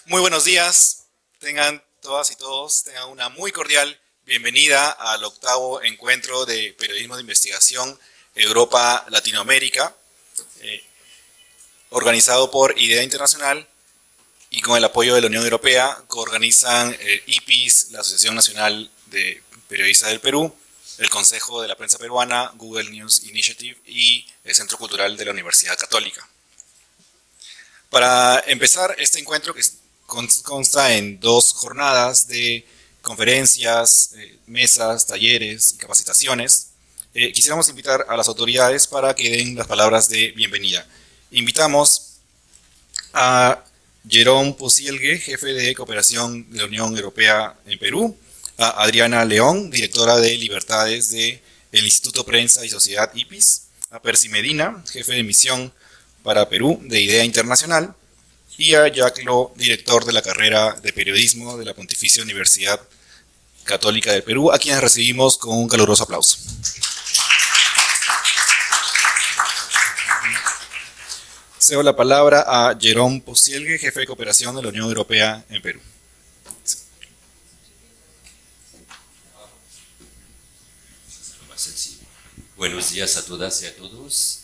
Muy buenos días, tengan todas y todos, tengan una muy cordial bienvenida al octavo encuentro de periodismo de investigación Europa-Latinoamérica, eh, organizado por IDEA Internacional y con el apoyo de la Unión Europea, coorganizan IPIS, la Asociación Nacional de Periodistas del Perú, el Consejo de la Prensa Peruana, Google News Initiative y el Centro Cultural de la Universidad Católica. Para empezar este encuentro, que consta en 2 jornadas de conferencias, mesas, talleres y capacitaciones, quisiéramos invitar a las autoridades para que den las palabras de bienvenida. Invitamos a Jerome Pocielgue, jefe de cooperación de la Unión Europea en Perú, a Adriana León, directora de Libertades del Instituto Prensa y Sociedad IPIS, a Percy Medina, jefe de misión para Perú de IDEA Internacional, y a Jacques Lo, director de la carrera de periodismo de la Pontificia Universidad Católica del Perú, a quienes recibimos con un caluroso aplauso. Cedo la palabra a Jerome Pocielgue, jefe de cooperación de la Unión Europea en Perú. Buenos días a todas y a todos.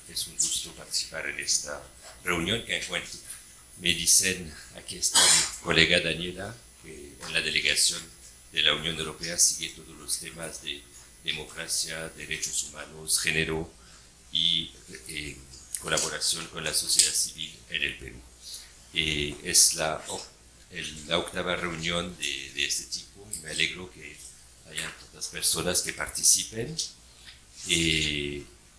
Es un gusto participar en esta reunión que encuentro. Me dicen, aquí está mi colega Daniela, que en la delegación de la Unión Europea sigue todos los temas de democracia, derechos humanos, género y colaboración con la sociedad civil en el Perú. Es la octava reunión de este tipo y me alegro que hayan tantas personas que participen.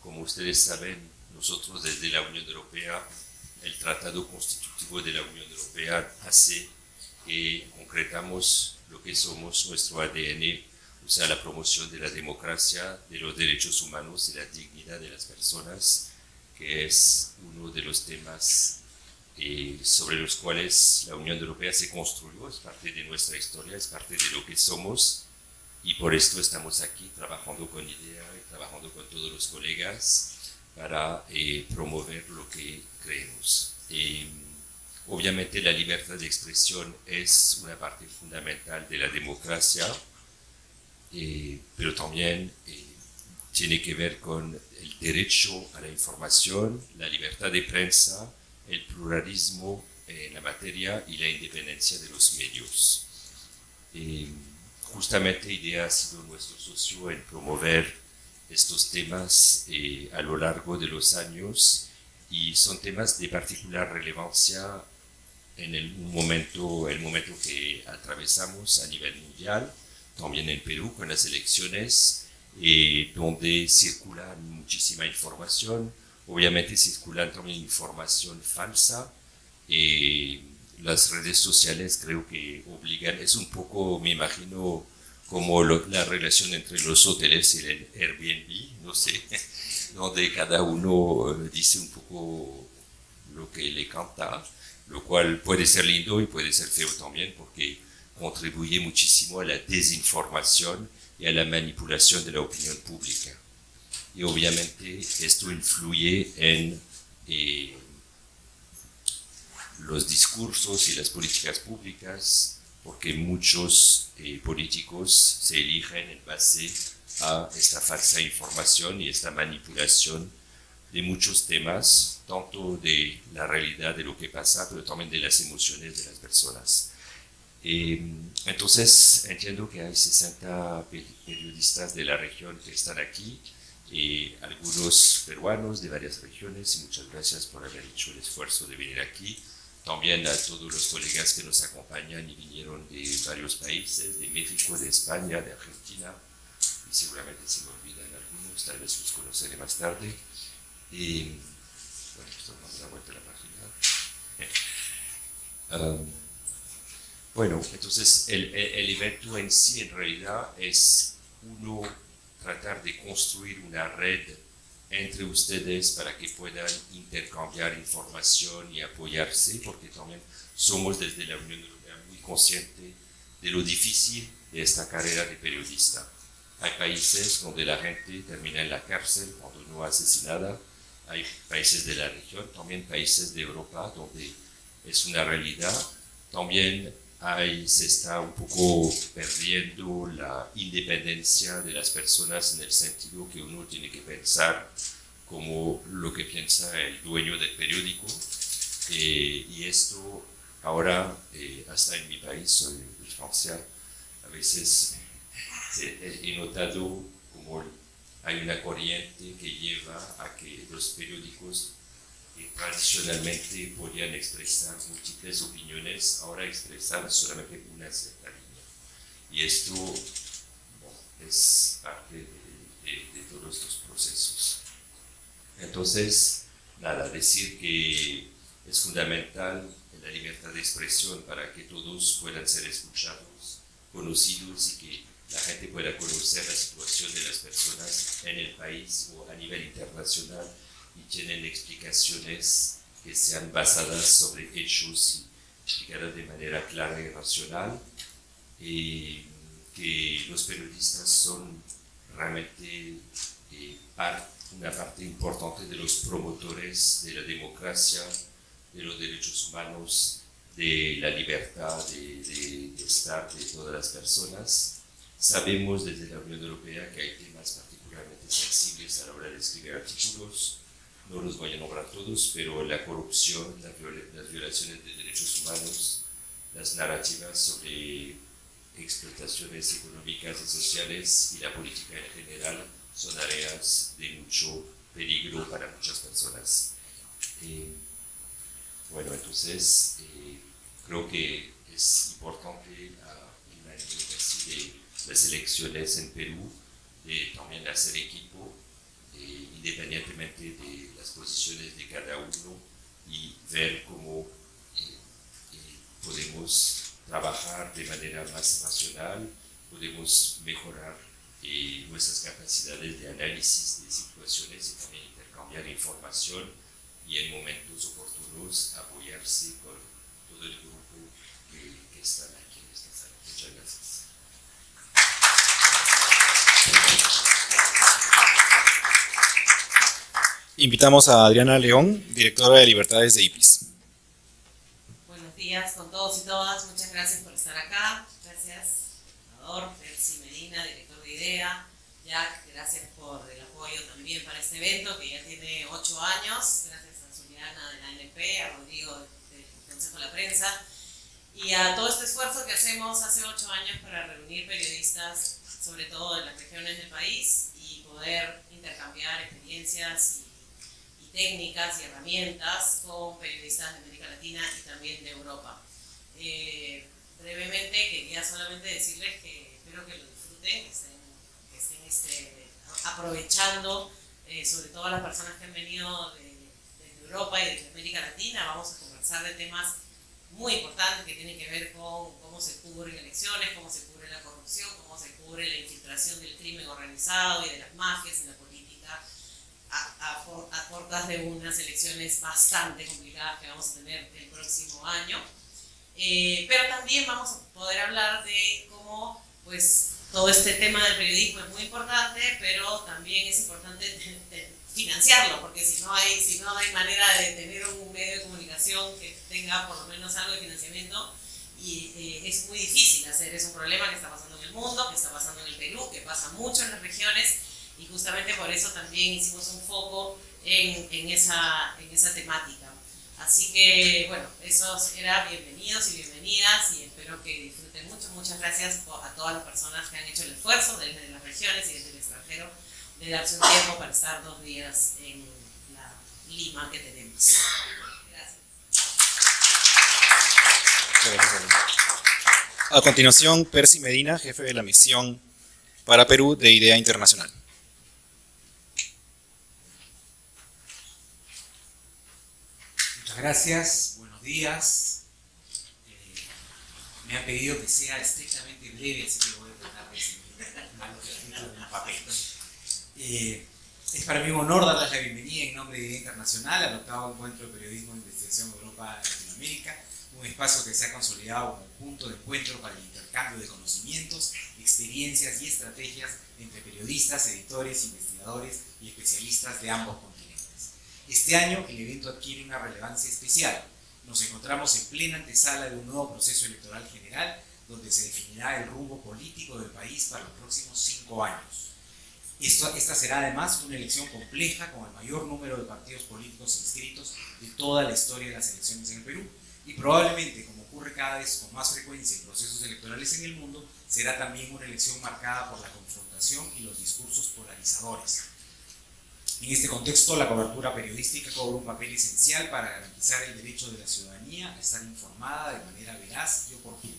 Como ustedes saben, nosotros desde la Unión Europea, el Tratado Constitutivo de la Unión Europea hace que concretamos lo que somos, nuestro ADN, o sea, la promoción de la democracia, de los derechos humanos y la dignidad de las personas, que es uno de los temas sobre los cuales la Unión Europea se construyó, es parte de nuestra historia, es parte de lo que somos. Y por esto estamos aquí trabajando con IDEA y trabajando con todos los colegas para promover lo que creemos. Obviamente la libertad de expresión es una parte fundamental de la democracia, pero también tiene que ver con el derecho a la información, la libertad de prensa, el pluralismo en la materia y la independencia de los medios. Justamente IDEA ha sido nuestro socio en promover estos temas a lo largo de los años y son temas de particular relevancia en el momento que atravesamos a nivel mundial, también en Perú con las elecciones, donde circula muchísima información, obviamente circula también información falsa. Las redes sociales creo que obligan, es un poco, me imagino, como la relación entre los hoteles y el Airbnb, no sé, donde cada uno dice un poco lo que le canta, lo cual puede ser lindo y puede ser feo también, porque contribuye muchísimo a la desinformación y a la manipulación de la opinión pública. Y obviamente esto influye en los discursos y las políticas públicas, porque muchos políticos se eligen en base a esta falsa información y esta manipulación de muchos temas, tanto de la realidad de lo que pasa, pero también de las emociones de las personas. Entonces entiendo que hay 60 periodistas de la región que están aquí, algunos peruanos de varias regiones, y muchas gracias por haber hecho el esfuerzo de venir aquí. También a todos los colegas que nos acompañan y vinieron de varios países, de México, de España, de Argentina, y seguramente se me olvidan algunos, tal vez los conoceré más tarde. Bueno, esto vamos a dar vuelta a la página. Bueno, entonces el evento en sí en realidad es uno tratar de construir una red entre ustedes para que puedan intercambiar información y apoyarse, porque también somos desde la Unión Europea muy conscientes de lo difícil de esta carrera de periodista. Hay países donde la gente termina en la cárcel cuando no hace nada, hay países de la región, también países de Europa donde es una realidad. También se está un poco perdiendo la independencia de las personas en el sentido que uno tiene que pensar como lo que piensa el dueño del periódico. Y esto ahora, hasta en mi país, soy de Francia, a veces he notado como hay una corriente que lleva a que los periódicos que tradicionalmente podían expresar múltiples opiniones, ahora expresan solamente una cierta línea. Y esto es parte de todos estos procesos. Entonces, nada, decir que es fundamental la libertad de expresión para que todos puedan ser escuchados, conocidos y que la gente pueda conocer la situación de las personas en el país o a nivel internacional y tienen explicaciones que sean basadas sobre hechos y explicadas de manera clara y racional, y que los periodistas son realmente una parte importante de los promotores de la democracia, de los derechos humanos, de la libertad de estar de todas las personas. Sabemos desde la Unión Europea que hay temas particularmente sensibles a la hora de escribir artículos. No los voy a nombrar todos, pero la corrupción, las violaciones de derechos humanos, las narrativas sobre explotaciones económicas y sociales y la política en general son áreas de mucho peligro para muchas personas. Bueno, entonces creo que es importante en la así de las elecciones en Perú, también hacer equipo, independientemente de las posiciones de cada uno, y ver cómo podemos trabajar de manera más racional, podemos mejorar nuestras capacidades de análisis de situaciones y también intercambiar información y en momentos oportunos apoyarse con todo el grupo que están aquí en esta sala. Muchas gracias. Invitamos a Adriana León, directora de Libertades de IPIS. Buenos días con todos y todas, muchas gracias por estar acá. Gracias, Salvador, Percy Medina, director de IDEA, Jack, gracias por el apoyo también para este evento que ya tiene 8 años. Gracias a Zuliana de la ANP, a Rodrigo del Consejo de la Prensa y a todo este esfuerzo que hacemos hace 8 años para reunir periodistas, sobre todo de las regiones del país, y poder intercambiar experiencias y técnicas y herramientas con periodistas de América Latina y también de Europa. Brevemente quería solamente decirles que espero que lo disfruten, que estén aprovechando, sobre todo las personas que han venido de Europa y de América Latina. Vamos a conversar de temas muy importantes que tienen que ver con cómo se cubren elecciones, cómo se cubre la corrupción, cómo se cubre la infiltración del crimen organizado y de las mafias en la política a portas de unas elecciones bastante complicadas que vamos a tener el próximo año. Pero también vamos a poder hablar de cómo pues, todo este tema del periodismo es muy importante, pero también es importante financiarlo, porque si no hay manera de tener un medio de comunicación que tenga por lo menos algo de financiamiento, y es muy difícil hacer. Es un problema que está pasando en el mundo, que está pasando en el Perú, que pasa mucho en las regiones, y justamente por eso también hicimos un foco en esa temática. Así que, bueno, esos eran bienvenidos y bienvenidas, y espero que disfruten mucho. Muchas gracias a todas las personas que han hecho el esfuerzo desde las regiones y desde el extranjero de darse un tiempo para estar 2 días en la Lima que tenemos. Gracias. A continuación, Percy Medina, jefe de la misión para Perú de IDEA Internacional. Muchas gracias, buenos días. Me han pedido que sea estrictamente breve, así que voy a tratar de seguir lo que he escrito en un papel. Es para mí un honor darles la bienvenida en nombre de IDEA Internacional al 8º Encuentro de Periodismo e Investigación Europa y Latinoamérica, un espacio que se ha consolidado como punto de encuentro para el intercambio de conocimientos, experiencias y estrategias entre periodistas, editores, investigadores y especialistas de ambos continentes. Este año el evento adquiere una relevancia especial, Nos encontramos en plena antesala de un nuevo proceso electoral general donde se definirá el rumbo político del país para los próximos 5 años. Esta será además una elección compleja con el mayor número de partidos políticos inscritos de toda la historia de las elecciones en el Perú y probablemente, como ocurre cada vez con más frecuencia en procesos electorales en el mundo, será también una elección marcada por la confrontación y los discursos polarizadores. En este contexto, la cobertura periodística cobra un papel esencial para garantizar el derecho de la ciudadanía a estar informada de manera veraz y oportuna.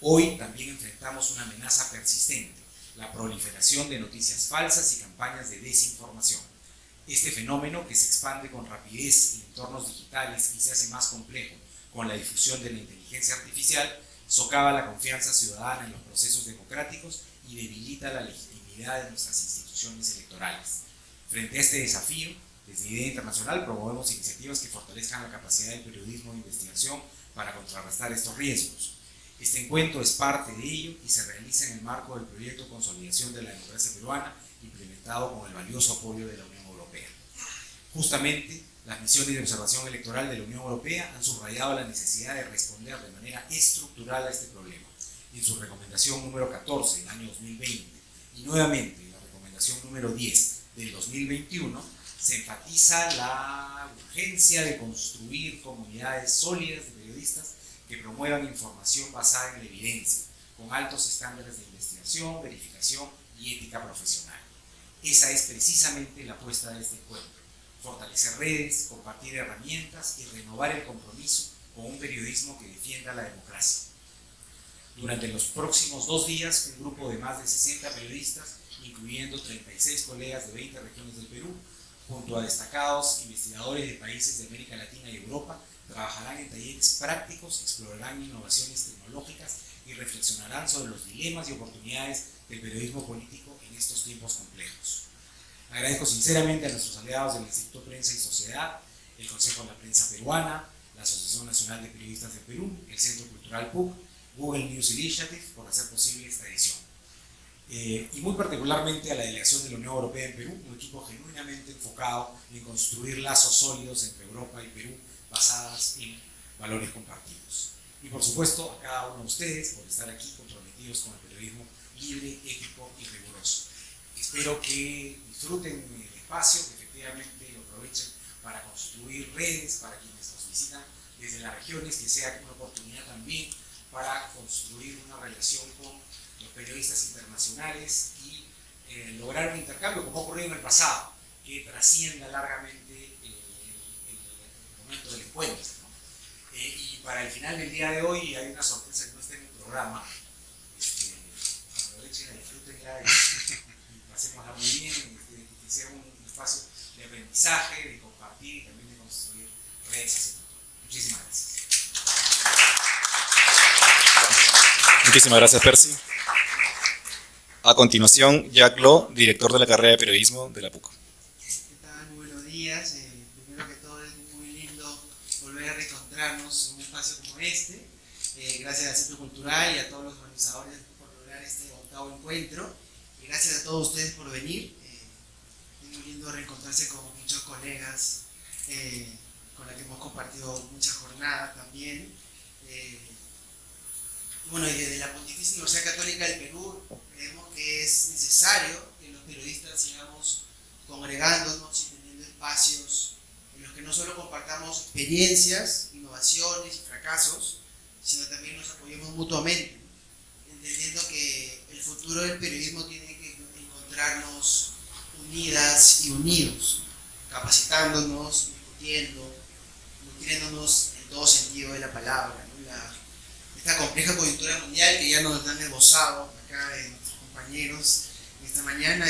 Hoy también enfrentamos una amenaza persistente: la proliferación de noticias falsas y campañas de desinformación. Este fenómeno, que se expande con rapidez en entornos digitales y se hace más complejo con la difusión de la inteligencia artificial, socava la confianza ciudadana en los procesos democráticos y debilita la legitimidad de nuestras instituciones electorales. Frente a este desafío, desde Idea Internacional promovemos iniciativas que fortalezcan la capacidad del periodismo de investigación para contrarrestar estos riesgos. Este encuentro es parte de ello y se realiza en el marco del proyecto Consolidación de la Democracia Peruana, implementado con el valioso apoyo de la Unión Europea. Justamente, las misiones de observación electoral de la Unión Europea han subrayado la necesidad de responder de manera estructural a este problema. En su recomendación número 14 del año 2020 y nuevamente en la recomendación número 10 del 2021, se enfatiza la urgencia de construir comunidades sólidas de periodistas que promuevan información basada en la evidencia, con altos estándares de investigación, verificación y ética profesional. Esa es precisamente la apuesta de este encuentro: fortalecer redes, compartir herramientas y renovar el compromiso con un periodismo que defienda la democracia. Durante los próximos 2 días, un grupo de más de 60 periodistas, incluyendo 36 colegas de 20 regiones del Perú, junto a destacados investigadores de países de América Latina y Europa, trabajarán en talleres prácticos, explorarán innovaciones tecnológicas y reflexionarán sobre los dilemas y oportunidades del periodismo político en estos tiempos complejos. Agradezco sinceramente a nuestros aliados del Instituto Prensa y Sociedad, el Consejo de la Prensa Peruana, la Asociación Nacional de Periodistas del Perú, el Centro Cultural PUC, Google News Initiative por hacer posible esta edición. Y muy particularmente a la delegación de la Unión Europea en Perú, un equipo genuinamente enfocado en construir lazos sólidos entre Europa y Perú basadas en valores compartidos. Y por supuesto a cada uno de ustedes por estar aquí comprometidos con el periodismo libre, ético y riguroso. Espero que disfruten el espacio, que efectivamente lo aprovechen para construir redes para quienes nos visitan desde las regiones, que sea una oportunidad también para construir una relación con los periodistas internacionales y lograr un intercambio, como ha ocurrido en el pasado, que trascienda largamente el momento del encuentro, ¿no? Y para el final del día de hoy hay una sorpresa que no está en el programa. Aprovechen, disfrútenla y pasémosla muy bien, que sea un espacio de aprendizaje, de compartir y también de construir redes hacia el futuro. Muchísimas gracias. Muchísimas gracias, Percy. A continuación, Jack Lo, director de la carrera de periodismo de la PUC. ¿Qué tal? Muy buenos días. Primero que todo, es muy lindo volver a reencontrarnos en un espacio como este. Gracias al Centro Cultural y a todos los organizadores por lograr este 8º encuentro. Y gracias a todos ustedes por venir. Es muy lindo reencontrarse con muchos colegas con los que hemos compartido muchas jornadas también. Bueno, y desde la Pontificia Universidad Católica del Perú creemos que es necesario que los periodistas sigamos congregándonos y teniendo espacios en los que no solo compartamos experiencias, innovaciones y fracasos, sino también nos apoyemos mutuamente, entendiendo que el futuro del periodismo tiene que encontrarnos unidas y unidos, capacitándonos, discutiendo, nutriéndonos en todo sentido de la palabra, ¿no? Esta compleja coyuntura mundial que ya nos han esbozado acá nuestros compañeros esta mañana,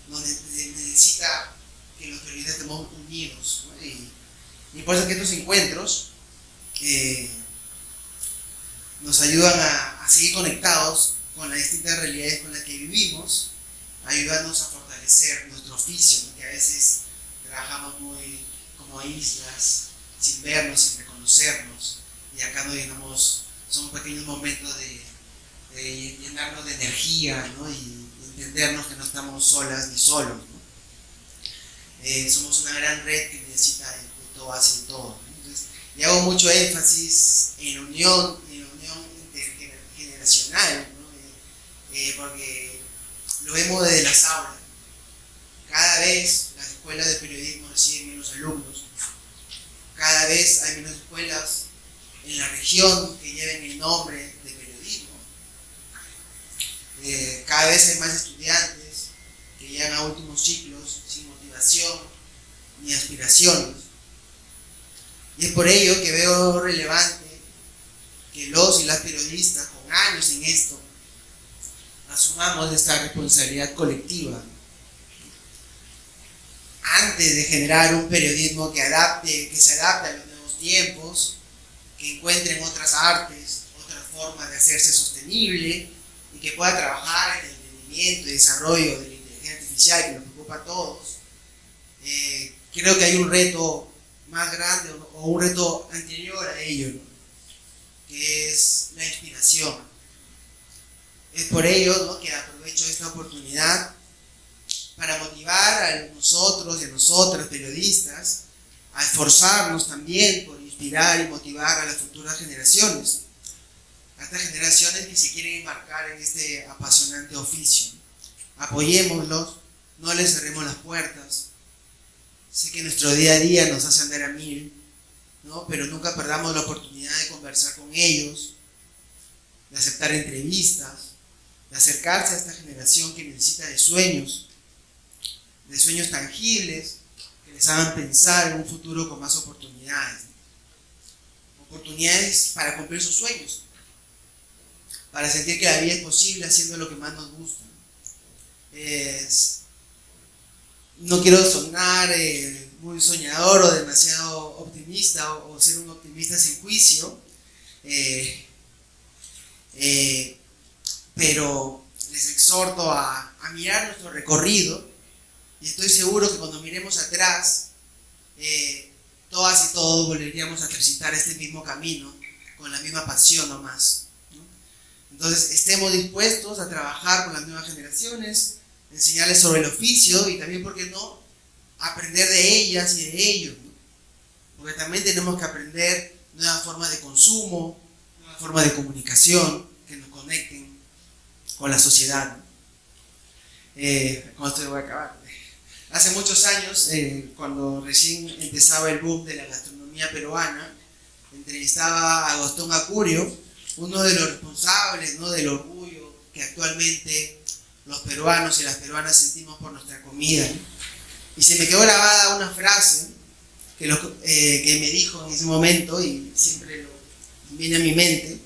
nos necesita que los periodistas estemos unidos, ¿no? Y por eso que estos encuentros nos ayudan a seguir conectados con las distintas realidades con las que vivimos, ayudarnos a fortalecer nuestro oficio, ¿no? Que a veces trabajamos muy como islas, sin vernos, sin reconocernos, y acá nos llenamos. Son pequeños momentos de llenarnos de energía, ¿no? Y entendernos que no estamos solas ni solos, ¿no? Somos una gran red que necesita de todas y de todos, ¿no? Entonces, Y hago mucho énfasis en la unión intergeneracional, ¿no? Porque lo vemos desde las aulas. Cada vez las escuelas de periodismo reciben menos alumnos. Cada vez hay menos escuelas en la región que lleven el nombre de periodismo. Cada vez hay más estudiantes que llegan a últimos ciclos sin motivación ni aspiraciones. Y es por ello que veo relevante que los y las periodistas con años en esto asumamos esta responsabilidad colectiva antes de generar un periodismo que se adapte a los nuevos tiempos, que encuentren otras artes, otras formas de hacerse sostenible y que pueda trabajar en el entendimiento y desarrollo de la inteligencia artificial que nos preocupa a todos. Creo que hay un reto más grande o un reto anterior a ello, ¿no? Que es la inspiración. Es por ello, ¿no?, que aprovecho esta oportunidad para motivar a nosotros y a nosotras periodistas a esforzarnos también por inspirar y motivar a las futuras generaciones, a estas generaciones que se quieren embarcar en este apasionante oficio. Apoyémoslos, no les cerremos las puertas. Sé que nuestro día a día nos hace andar a mil, ¿no?, pero nunca perdamos la oportunidad de conversar con ellos, de aceptar entrevistas, de acercarse a esta generación que necesita de sueños tangibles que les hagan pensar en un futuro con más oportunidades. Oportunidades para cumplir sus sueños, para sentir que la vida es posible haciendo lo que más nos gusta. No quiero sonar muy soñador o demasiado optimista o ser un optimista sin juicio, pero les exhorto a mirar nuestro recorrido, y estoy seguro que cuando miremos atrás, todas y todos volveríamos a transitar este mismo camino con la misma pasión o más, ¿no? Entonces, estemos dispuestos a trabajar con las nuevas generaciones, enseñarles sobre el oficio y también, ¿por qué no?, aprender de ellas y de ellos, ¿no? Porque también tenemos que aprender nuevas formas de consumo, nuevas formas de comunicación que nos conecten con la sociedad, ¿no? Con esto voy a acabar. Hace muchos años, cuando recién empezaba el boom de la gastronomía peruana, entrevistaba a Gastón Acurio, uno de los responsables, ¿no?, del orgullo que actualmente los peruanos y las peruanas sentimos por nuestra comida. Y se me quedó grabada una frase que me dijo en ese momento, y siempre viene a mi mente,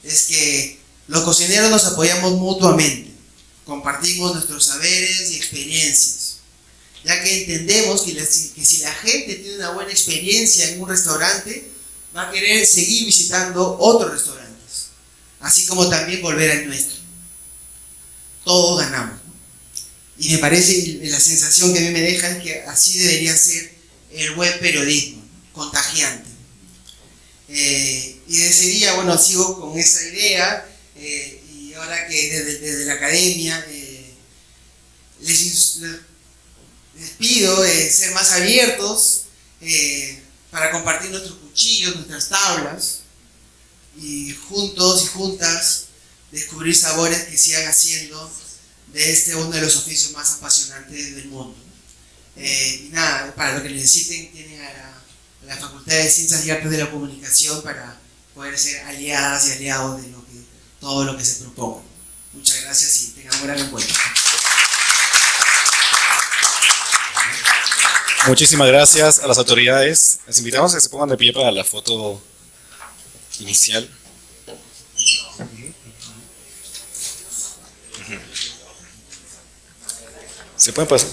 es que los cocineros nos apoyamos mutuamente, compartimos nuestros saberes y experiencias, ya que entendemos que si la gente tiene una buena experiencia en un restaurante, va a querer seguir visitando otros restaurantes, así como también volver al nuestro. Todos ganamos, ¿no? Y me parece, la sensación que a mí me deja es que así debería ser el buen periodismo, ¿no?, contagiante. Y desde ese día, bueno, sigo con esa idea, y ahora que desde la academia les pido ser más abiertos para compartir nuestros cuchillos, nuestras tablas, y juntos y juntas descubrir sabores que sigan haciendo de este uno de los oficios más apasionantes del mundo. Y nada, para lo que necesiten, tienen a la Facultad de Ciencias y Artes de la Comunicación para poder ser aliadas y aliados de todo lo que se proponga. Muchas gracias y tengan un gran encuentro. Muchísimas gracias a las autoridades. Les invitamos a que se pongan de pie para la foto inicial. ¿Se pueden pasar?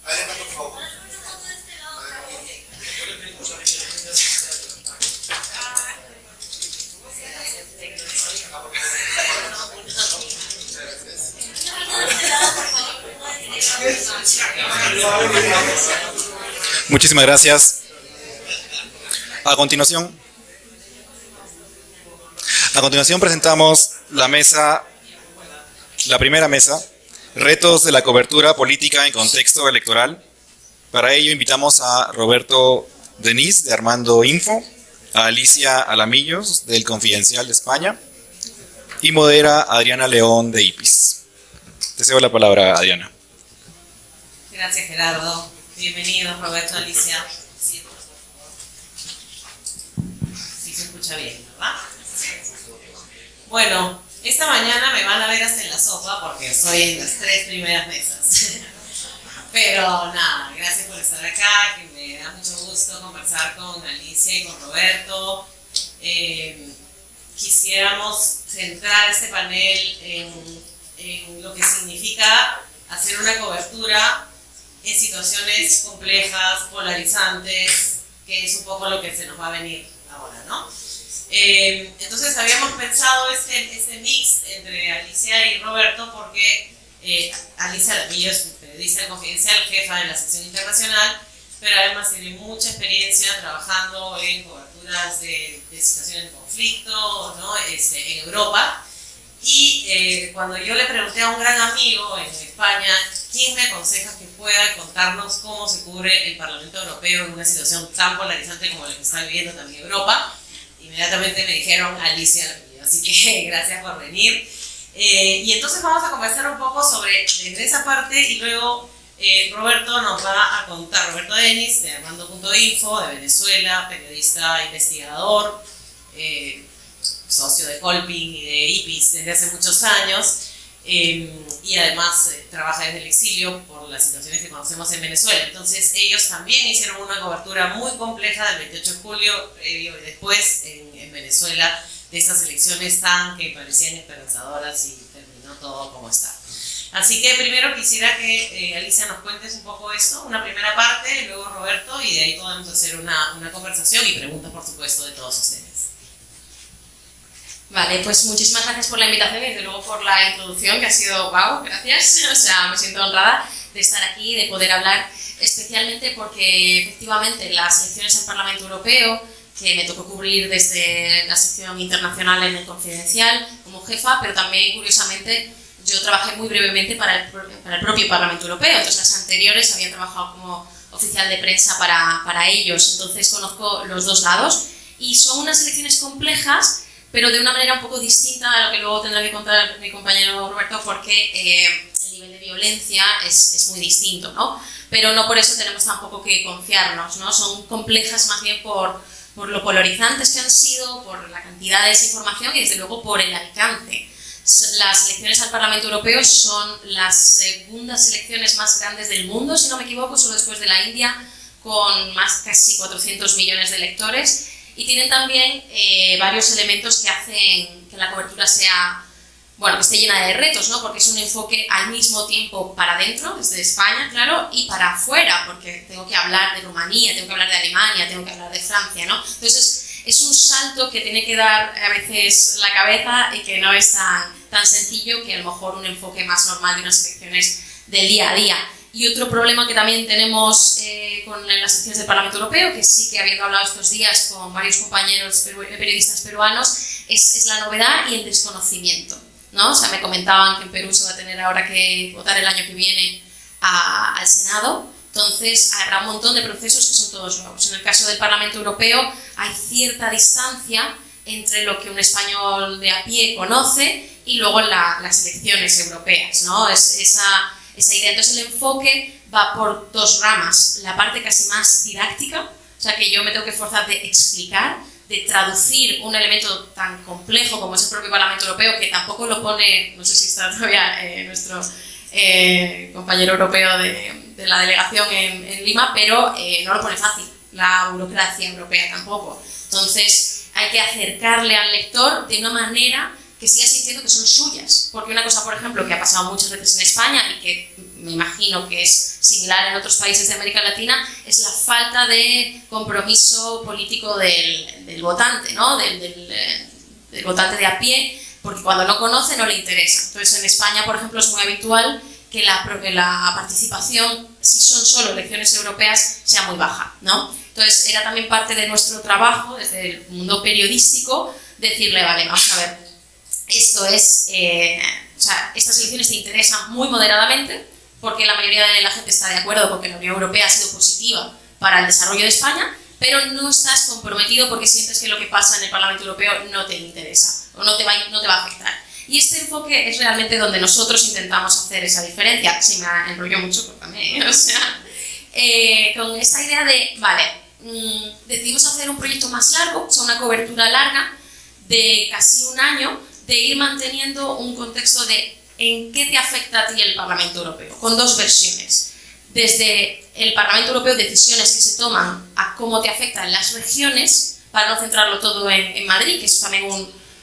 Adelante, por favor. Muchísimas gracias. A continuación presentamos la primera mesa, retos de la cobertura política en contexto electoral. Para ello invitamos a Roberto Denis de Armando Info, a Alicia Alamillos del Confidencial de España y modera Adriana León de IPIS. Te cedo la palabra, Adriana. Gracias, Gerardo. Bienvenidos, Roberto, Alicia. Sí, se escucha bien, ¿verdad? Bueno, esta mañana me van a ver hasta en la sopa porque estoy en las 3 primeras mesas. Pero nada, gracias por estar acá, que me da mucho gusto conversar con Alicia y con Roberto. Quisiéramos centrar este panel en lo que significa hacer una cobertura en situaciones complejas, polarizantes, que es un poco lo que se nos va a venir ahora, ¿no? Entonces habíamos pensado este mix entre Alicia y Roberto porque Alicia Alamillo es periodista del Confidencial, jefa de la sección internacional, pero además tiene mucha experiencia trabajando en coberturas de situaciones de conflicto, ¿no? En Europa. Y cuando yo le pregunté a un gran amigo en España, ¿quién me aconseja que pueda contarnos cómo se cubre el Parlamento Europeo en una situación tan polarizante como la que está viviendo también Europa? Inmediatamente me dijeron Alicia Alamillo, así que gracias por venir. Y entonces vamos a conversar un poco sobre desde esa parte y luego Roberto nos va a contar, Roberto Denis de Armando.info, de Venezuela, periodista investigador, socio de Colping y de IPIS desde hace muchos años, y además trabaja desde el exilio por las situaciones que conocemos en Venezuela. Entonces ellos también hicieron una cobertura muy compleja del 28 de julio, previo y después en Venezuela, de estas elecciones que parecían esperanzadoras y terminó todo como está. Así que primero quisiera que Alicia nos cuentes un poco esto, una primera parte, y luego Roberto, y de ahí podemos hacer una conversación y preguntas, por supuesto, de todos ustedes. Vale, pues muchísimas gracias por la invitación y desde luego por la introducción, que ha sido wow, gracias. O sea, me siento honrada de estar aquí, de poder hablar, especialmente porque efectivamente las elecciones al Parlamento Europeo, que me tocó cubrir desde la sección internacional en el Confidencial como jefa, pero también, curiosamente, yo trabajé muy brevemente para el propio Parlamento Europeo. Entonces, las anteriores había trabajado como oficial de prensa para ellos. Entonces, conozco los dos lados y son unas elecciones complejas, pero de una manera un poco distinta a lo que luego tendrá que contar mi compañero Roberto, porque el nivel de violencia es muy distinto, ¿no? Pero no por eso tenemos tampoco que confiarnos, ¿no? Son complejas más bien por lo polarizantes que han sido, por la cantidad de desinformación y desde luego por el alcance. Las elecciones al Parlamento Europeo son las segundas elecciones más grandes del mundo, si no me equivoco, solo después de la India, con casi 400 millones de electores, y tienen también varios elementos que hacen que la cobertura sea, bueno, que esté llena de retos, ¿no? Porque es un enfoque al mismo tiempo para adentro, desde España, claro, y para afuera, porque tengo que hablar de Rumanía, tengo que hablar de Alemania, tengo que hablar de Francia, ¿no? Entonces es un salto que tiene que dar a veces la cabeza y que no es tan sencillo que a lo mejor un enfoque más normal de unas elecciones del día a día. Y otro problema que también tenemos con las elecciones del Parlamento Europeo, que sí que habiendo hablado estos días con varios compañeros periodistas peruanos, es la novedad y el desconocimiento, ¿no? O sea, me comentaban que en Perú se va a tener ahora que votar el año que viene al Senado. Entonces, habrá un montón de procesos que son todos nuevos. En el caso del Parlamento Europeo hay cierta distancia entre lo que un español de a pie conoce y luego las elecciones europeas, ¿no? Esa idea. Entonces, el enfoque va por dos ramas. La parte casi más didáctica, o sea, que yo me tengo que esforzar de explicar, de traducir un elemento tan complejo como es el propio Parlamento Europeo, que tampoco lo pone, no sé si está todavía nuestro compañero europeo de la delegación en Lima, pero no lo pone fácil, la burocracia europea tampoco. Entonces hay que acercarle al lector de una manera que siga sintiendo que son suyas. Porque una cosa, por ejemplo, que ha pasado muchas veces en España y que me imagino que es similar en otros países de América Latina, es la falta de compromiso político del votante, ¿no? Del votante de a pie, porque cuando no conoce no le interesa. Entonces en España, por ejemplo, es muy habitual que la participación, si son solo elecciones europeas, sea muy baja, ¿no? Entonces era también parte de nuestro trabajo, desde el mundo periodístico, decirle, vale, vamos a ver, esto es, o sea, estas elecciones te interesan muy moderadamente, porque la mayoría de la gente está de acuerdo con que la Unión Europea ha sido positiva para el desarrollo de España, pero no estás comprometido porque sientes que lo que pasa en el Parlamento Europeo no te interesa o no te va a afectar. Y este enfoque es realmente donde nosotros intentamos hacer esa diferencia. Si me enrollo mucho, córtame, o sea, con esta idea de, vale, decidimos hacer un proyecto más largo, o sea, una cobertura larga de casi un año, de ir manteniendo un contexto de en qué te afecta a ti el Parlamento Europeo, con dos versiones. Desde el Parlamento Europeo, decisiones que se toman a cómo te afectan las regiones, para no centrarlo todo en Madrid, que es también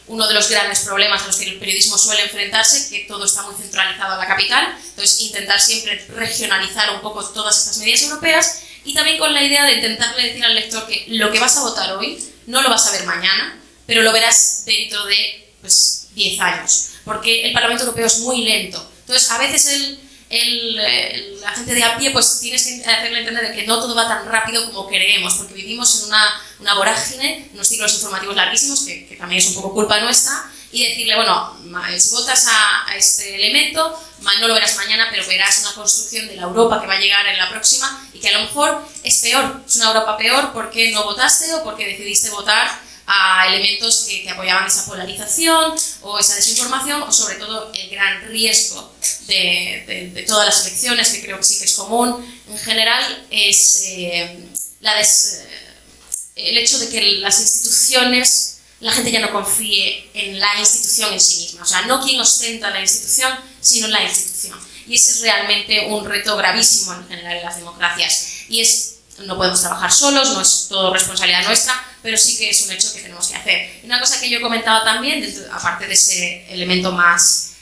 uno de los grandes problemas a los que el periodismo suele enfrentarse, que todo está muy centralizado en la capital. Entonces, intentar siempre regionalizar un poco todas estas medidas europeas, y también con la idea de intentarle decir al lector que lo que vas a votar hoy no lo vas a ver mañana, pero lo verás dentro de 10 años, porque el Parlamento Europeo es muy lento. Entonces, a veces la gente de a pie, pues tienes que hacerle entender que no todo va tan rápido como creemos, porque vivimos en una vorágine, unos ciclos informativos larguísimos, que también es un poco culpa nuestra, y decirle, bueno, si votas a este elemento, no lo verás mañana, pero verás una construcción de la Europa que va a llegar en la próxima, y que a lo mejor es peor, es una Europa peor porque no votaste o porque decidiste votar a elementos que apoyaban esa polarización o esa desinformación, o sobre todo el gran riesgo de todas las elecciones, que creo que sí que es común en general, es el hecho de que las instituciones, la gente ya no confíe en la institución en sí misma, o sea, no quien ostenta la institución, sino la institución. Y ese es realmente un reto gravísimo en general en las democracias. Y no podemos trabajar solos, no es todo responsabilidad nuestra, pero sí que es un hecho que tenemos que hacer. Y una cosa que yo he comentado también, aparte de ese elemento más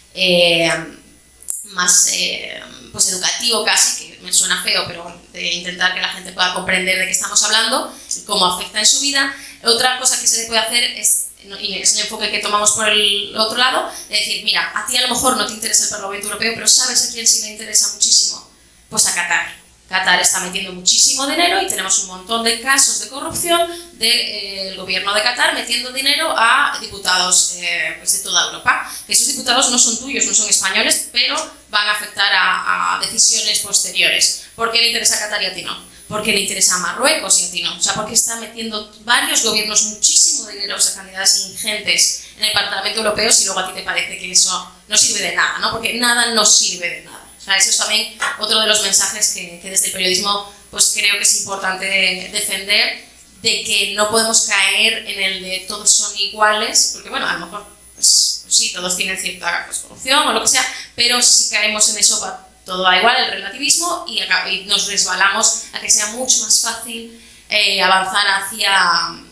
pues educativo casi, que me suena feo, pero de intentar que la gente pueda comprender de qué estamos hablando, cómo afecta en su vida, otra cosa que se le puede hacer y es el enfoque que tomamos por el otro lado, de decir, mira, a ti a lo mejor no te interesa el Parlamento Europeo, pero ¿sabes a quién sí le interesa muchísimo? Pues a Qatar. Qatar está metiendo muchísimo dinero y tenemos un montón de casos de corrupción del gobierno de Qatar metiendo dinero a diputados pues de toda Europa. Esos diputados no son tuyos, no son españoles, pero van a afectar a decisiones posteriores. ¿Por qué le interesa a Qatar y a ti no? ¿Por qué le interesa a Marruecos y a ti no? O sea, porque está metiendo varios gobiernos muchísimo dinero, o sea, cantidades ingentes en el Parlamento Europeo, si luego a ti te parece que eso no sirve de nada, ¿no? Porque nada nos sirve de nada. O sea, eso es también otro de los mensajes que desde el periodismo pues creo que es importante defender, de que no podemos caer en el de todos son iguales, porque bueno, a lo mejor pues sí, todos tienen cierta corrupción o lo que sea, pero si caemos en eso todo da igual, el relativismo, y nos resbalamos a que sea mucho más fácil avanzar hacia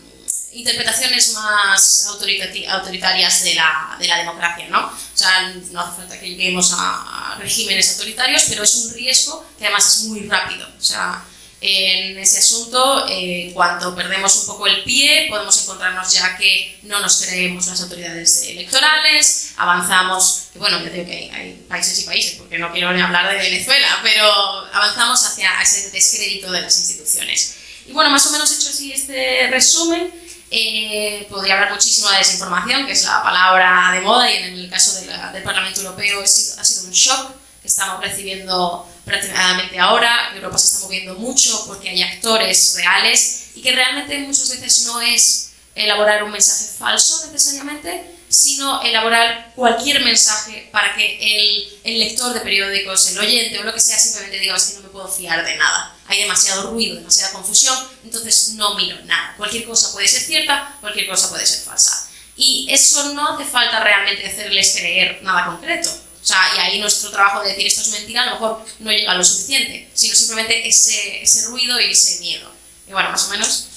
interpretaciones más autoritarias de la democracia, ¿no? O sea, no hace falta que lleguemos a regímenes autoritarios, pero es un riesgo que además es muy rápido. O sea, en ese asunto, cuando perdemos un poco el pie, podemos encontrarnos ya que no nos creemos las autoridades electorales, avanzamos, que bueno, ya digo que hay países y países, porque no quiero ni hablar de Venezuela, pero avanzamos hacia ese descrédito de las instituciones. Y bueno, más o menos hecho así este resumen, podría hablar muchísimo de desinformación, que es la palabra de moda, y en el caso del Parlamento Europeo ha sido un shock que estamos recibiendo prácticamente ahora. Europa se está moviendo mucho porque hay actores reales, y que realmente muchas veces no es elaborar un mensaje falso necesariamente, sino elaborar cualquier mensaje para que el lector de periódicos, el oyente o lo que sea, simplemente diga, es que no me puedo fiar de nada. Hay demasiado ruido, demasiada confusión, entonces no miro nada. Cualquier cosa puede ser cierta, cualquier cosa puede ser falsa. Y eso no hace falta realmente hacerles creer nada concreto. O sea, y ahí nuestro trabajo de decir esto es mentira a lo mejor no llega a lo suficiente, sino simplemente ese ruido y ese miedo. Y bueno, más o menos...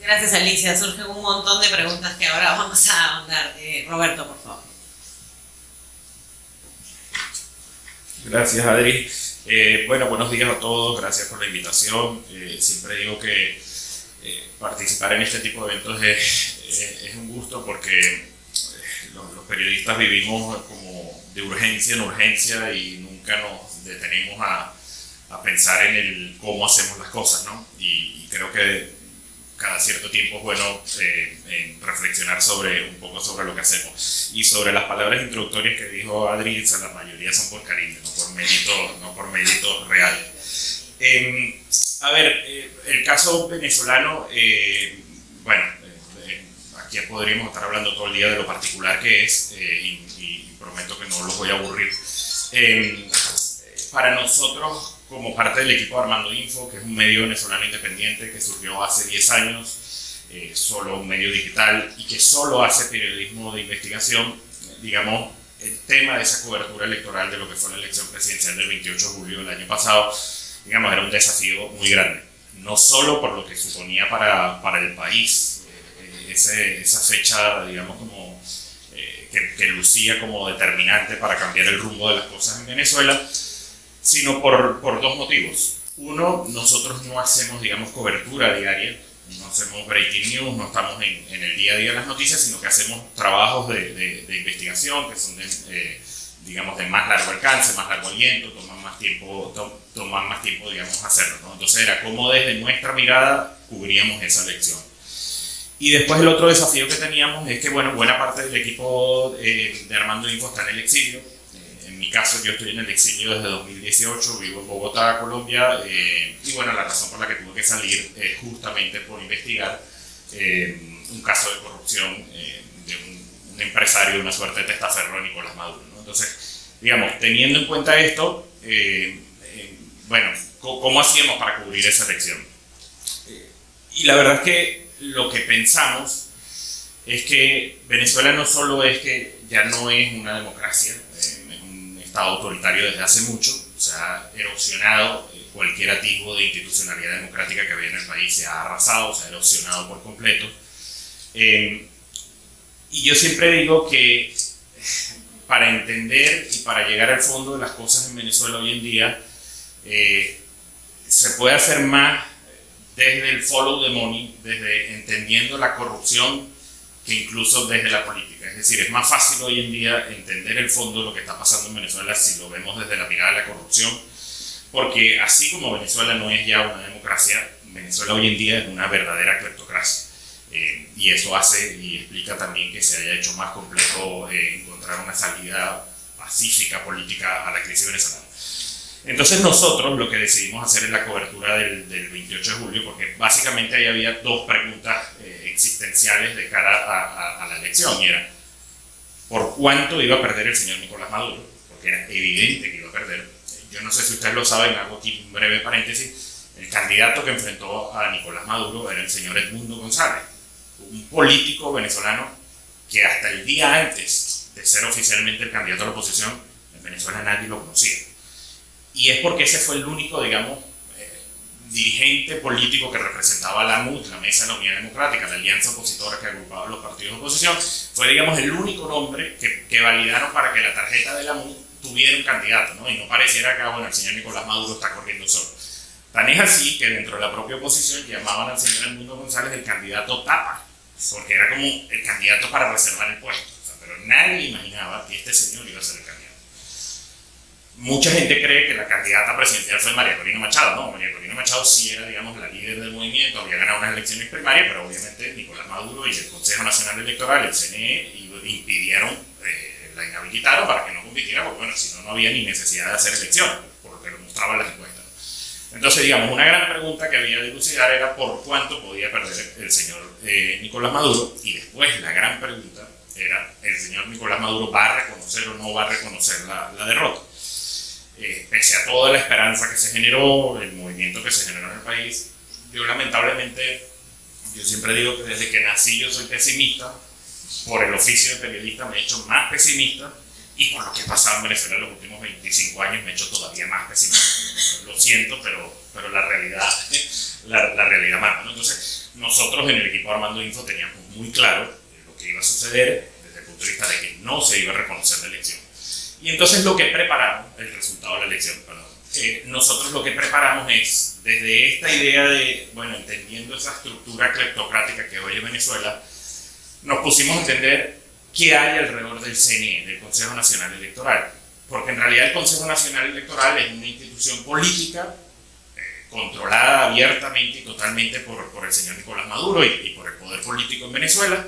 Gracias Alicia, surgen un montón de preguntas que ahora vamos a ahondar. Roberto, por favor. Gracias, Adri. Bueno, buenos días a todos, gracias por la invitación. Siempre digo que participar en este tipo de eventos es un gusto porque los periodistas vivimos como de urgencia en urgencia y nunca nos detenemos a pensar en el cómo hacemos las cosas, ¿no? Y creo que cada cierto tiempo es bueno reflexionar un poco sobre lo que hacemos. Y sobre las palabras introductorias que dijo Adri, la mayoría son por cariño, no por mérito real. A ver, el caso venezolano, bueno, aquí podríamos estar hablando todo el día de lo particular que es, y prometo que no los voy a aburrir. Para nosotros, como parte del equipo de Armando Info, que es un medio venezolano independiente que surgió hace 10 años, solo un medio digital y que solo hace periodismo de investigación, digamos, el tema de esa cobertura electoral de lo que fue la elección presidencial del 28 de julio del año pasado, digamos, era un desafío muy grande. No solo por lo que suponía para el país, esa fecha, digamos, como que lucía como determinante para cambiar el rumbo de las cosas en Venezuela, sino por dos motivos. Uno, nosotros no hacemos, digamos, cobertura diaria, no hacemos breaking news, no estamos en el día a día de las noticias, sino que hacemos trabajos de investigación que son digamos, de más largo alcance, más largo aliento, toman más tiempo, digamos, hacerlo, ¿no? Entonces era como desde nuestra mirada cubríamos esa elección. Y después el otro desafío que teníamos es que, bueno, buena parte del equipo de Armando Info está en el exilio. En mi caso, yo estoy en el exilio desde 2018, vivo en Bogotá, Colombia, y bueno, la razón por la que tuve que salir es justamente por investigar un caso de corrupción de un empresario, una suerte de testaferro, Nicolás Maduro, ¿no? Entonces, digamos, teniendo en cuenta esto, bueno, ¿cómo hacíamos para cubrir esa elección? Y la verdad es que lo que pensamos es que Venezuela no solo es que ya no es una democracia, es un estado autoritario desde hace mucho, o sea, ha erosionado cualquier atisbo de institucionalidad democrática que había en el país, se ha arrasado, se ha erosionado por completo. Y yo siempre digo que para entender y para llegar al fondo de las cosas en Venezuela hoy en día, se puede hacer más desde el follow the money, desde entendiendo la corrupción, que incluso desde la política. Es decir, es más fácil hoy en día entender el fondo de lo que está pasando en Venezuela si lo vemos desde la mirada de la corrupción, porque así como Venezuela no es ya una democracia, Venezuela hoy en día es una verdadera cleptocracia. Y eso hace y explica también que se haya hecho más complejo encontrar una salida pacífica política a la crisis venezolana. Entonces nosotros lo que decidimos hacer en la cobertura del 28 de julio, porque básicamente ahí había dos preguntas existenciales de cara a la elección, y era ¿por cuánto iba a perder el señor Nicolás Maduro? Porque era evidente que iba a perder. Yo no sé si ustedes lo saben, hago aquí un breve paréntesis. El candidato que enfrentó a Nicolás Maduro era el señor Edmundo González, un político venezolano que hasta el día antes de ser oficialmente el candidato a la oposición, en Venezuela nadie lo conocía. Y es porque ese fue el único, digamos, dirigente político que representaba a la MUD, la Mesa de la Unidad Democrática, la alianza opositora que agrupaba a los partidos de oposición. Fue, digamos, el único nombre que validaron para que la tarjeta de la MUD tuviera un candidato, ¿no? Y no pareciera que, bueno, el señor Nicolás Maduro está corriendo solo. Tan es así que dentro de la propia oposición llamaban al señor Edmundo González el candidato tapa, porque era como el candidato para reservar el puesto. O sea, pero nadie imaginaba que este señor iba a ser el candidato. Mucha gente cree que la candidata presidencial fue María Corina Machado. No, María Corina Machado sí era, digamos, la líder del movimiento, había ganado unas elecciones primarias, pero obviamente Nicolás Maduro y el Consejo Nacional Electoral, el CNE, impidieron, la inhabilitaron para que no compitiera, porque bueno, si no, no había ni necesidad de hacer elecciones, por lo que lo mostraban las encuestas. Entonces, digamos, una gran pregunta que había de dilucidar era por cuánto podía perder el señor Nicolás Maduro, y después la gran pregunta era, ¿el señor Nicolás Maduro va a reconocer o no va a reconocer la derrota? Pese a toda la esperanza que se generó, el movimiento que se generó en el país, yo lamentablemente, yo siempre digo que desde que nací yo soy pesimista, por el oficio de periodista me he hecho más pesimista, y por lo que ha pasado en Venezuela en los últimos 25 años me he hecho todavía más pesimista. Lo siento, pero la realidad mata, ¿no? Entonces, nosotros en el equipo de Armando Info teníamos muy claro lo que iba a suceder desde el punto de vista de que no se iba a reconocer la elección. Y entonces lo que preparamos, el resultado de la elección, perdón, nosotros lo que preparamos es, desde esta idea de, bueno, entendiendo esa estructura cleptocrática que hoy en Venezuela, nos pusimos a entender qué hay alrededor del CNE, del Consejo Nacional Electoral. Porque en realidad el Consejo Nacional Electoral es una institución política controlada abiertamente y totalmente por el señor Nicolás Maduro y por el poder político en Venezuela,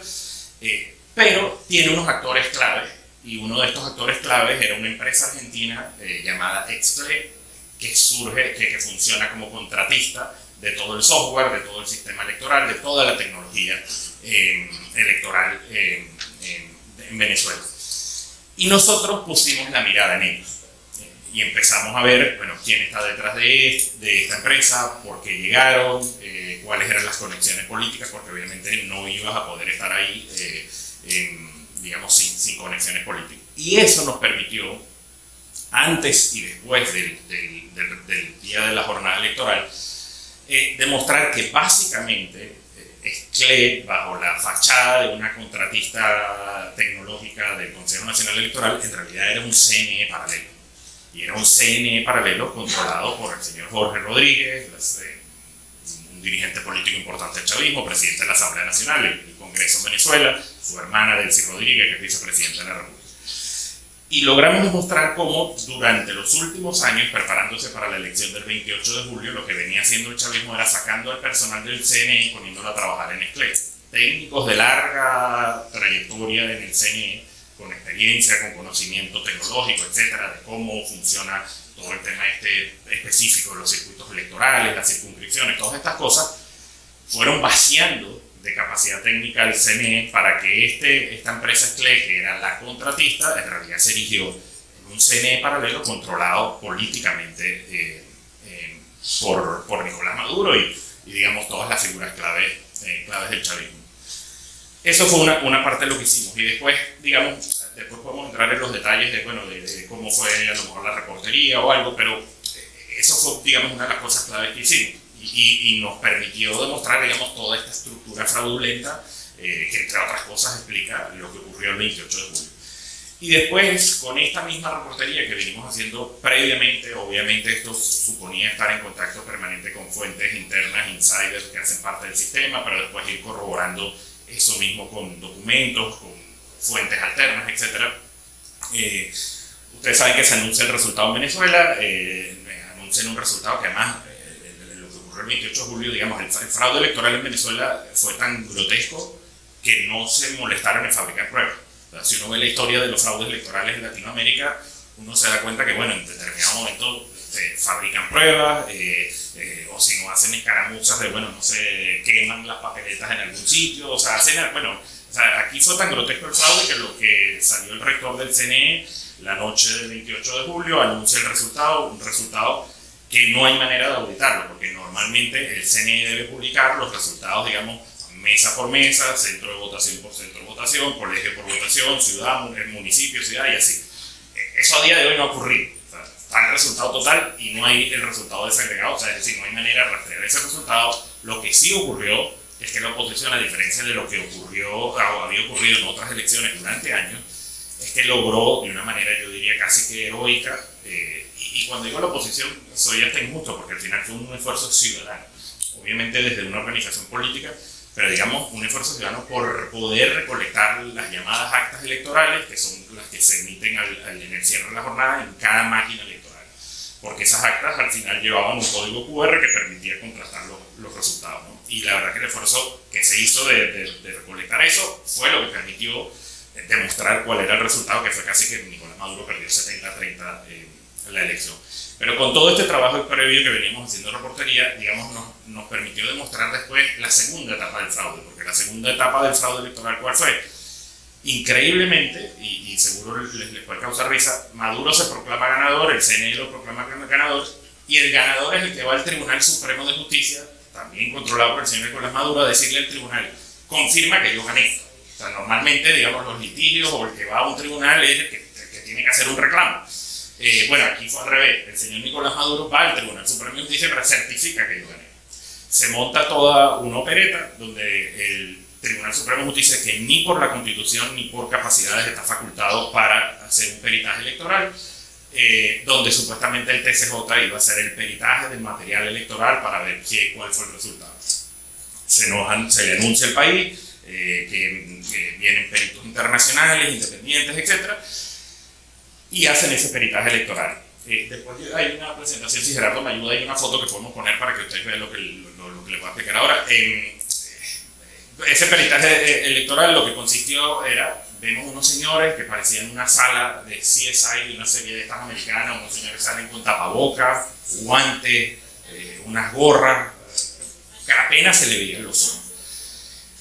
pero tiene unos actores claves, y uno de estos actores claves era una empresa argentina llamada Exple, que surge, que funciona como contratista de todo el software, de todo el sistema electoral, de toda la tecnología electoral en Venezuela. Y nosotros pusimos la mirada en ellos y empezamos a ver, bueno, quién está detrás de esta empresa, por qué llegaron, cuáles eran las conexiones políticas, porque obviamente no ibas a poder estar ahí, digamos, sin conexiones políticas. Y eso nos permitió, antes y después del día de la jornada electoral, demostrar que básicamente Excle, bajo la fachada de una contratista tecnológica del Consejo Nacional Electoral, en realidad era un CNE paralelo. Y era un CNE paralelo controlado por el señor Jorge Rodríguez, un dirigente político importante del chavismo, presidente de la Asamblea Nacional, el Congreso en Venezuela, su hermana Delcy Rodríguez, que es vicepresidenta de la República. Y logramos demostrar cómo durante los últimos años, preparándose para la elección del 28 de julio, lo que venía haciendo el chavismo era sacando al personal del CNE y poniéndolo a trabajar en Excle. Técnicos de larga trayectoria en el CNE, con experiencia, con conocimiento tecnológico, etcétera, de cómo funciona todo el tema específico de los circuitos electorales, las circunscripciones, todas estas cosas, fueron vaciando de capacidad técnica del CNE para que esta empresa Excle, que era la contratista, en realidad se erigió en un CNE paralelo controlado políticamente por Nicolás Maduro y digamos todas las figuras claves del chavismo. Eso fue una parte de lo que hicimos y después, digamos, después podemos entrar en los detalles de cómo fue a lo mejor la reportería o algo, pero eso fue, digamos, una de las cosas claves que hicimos. Y nos permitió demostrar, digamos, toda esta estructura fraudulenta que, entre otras cosas, explica lo que ocurrió el 28 de julio. Y después, con esta misma reportería que venimos haciendo previamente, obviamente esto suponía estar en contacto permanente con fuentes internas, insiders que hacen parte del sistema, pero después ir corroborando eso mismo con documentos, con fuentes alternas, etc. Ustedes saben que se anuncia el resultado en Venezuela, anuncian un resultado que además... el 28 de julio, digamos, el fraude electoral en Venezuela fue tan grotesco que no se molestaron en fabricar pruebas. O sea, si uno ve la historia de los fraudes electorales en Latinoamérica, uno se da cuenta que, bueno, en determinado momento se fabrican pruebas, o si no hacen escaramuchas de, bueno, no sé, queman las papeletas en algún sitio, o sea, aquí fue tan grotesco el fraude que lo que salió el rector del CNE la noche del 28 de julio anuncia el resultado, un resultado que no hay manera de auditarlo, porque normalmente el CNE debe publicar los resultados, digamos, mesa por mesa, centro de votación por centro de votación, colegio por votación, ciudad, municipio, ciudad y así. Eso a día de hoy no ha ocurrido. O sea, está el resultado total y no hay el resultado desagregado, o sea, es decir, no hay manera de rastrear ese resultado. Lo que sí ocurrió es que la oposición, a diferencia de lo que ocurrió o había ocurrido en otras elecciones durante años, es que logró de una manera, yo diría, casi que heroica, y cuando digo la oposición soy hasta injusto porque al final fue un esfuerzo ciudadano, obviamente desde una organización política, pero digamos un esfuerzo ciudadano por poder recolectar las llamadas actas electorales, que son las que se emiten en el cierre de la jornada en cada máquina electoral, porque esas actas al final llevaban un código QR que permitía contrastar los resultados, ¿no? Y la verdad que el esfuerzo que se hizo de recolectar eso fue lo que permitió demostrar cuál era el resultado, que fue casi que Nicolás Maduro perdió 70-30 la elección. Pero con todo este trabajo previo que veníamos haciendo en reportería, digamos, nos permitió demostrar después la segunda etapa del fraude, porque la segunda etapa del fraude electoral, ¿cuál fue? Increíblemente, y seguro les puede causar risa, Maduro se proclama ganador, el CNE lo proclama ganador, y el ganador es el que va al Tribunal Supremo de Justicia, también controlado por el señor Nicolás Maduro, a decirle al tribunal, confirma que yo gané. O sea, normalmente, digamos, los litigios o el que va a un tribunal es el que tiene que hacer un reclamo. Bueno, aquí fue al revés. El señor Nicolás Maduro va al Tribunal Supremo de Justicia para certificar que yo gané. se monta toda una opereta donde el Tribunal Supremo de Justicia, que ni por la Constitución ni por capacidades está facultado para hacer un peritaje electoral, donde supuestamente el TCJ iba a hacer el peritaje del material electoral para ver cuál fue el resultado. Se le anuncia al país que vienen peritos internacionales, independientes, etc. Y hacen ese peritaje electoral. Después hay una presentación, si Gerardo me ayuda, hay una foto que podemos poner para que ustedes vean lo que les voy a explicar ahora. Ese peritaje electoral lo que consistió era, vemos unos señores que parecían una sala de CSI de una serie de estas americanas, unos señores salen con tapabocas, guantes, unas gorras, que apenas se le veían los ojos.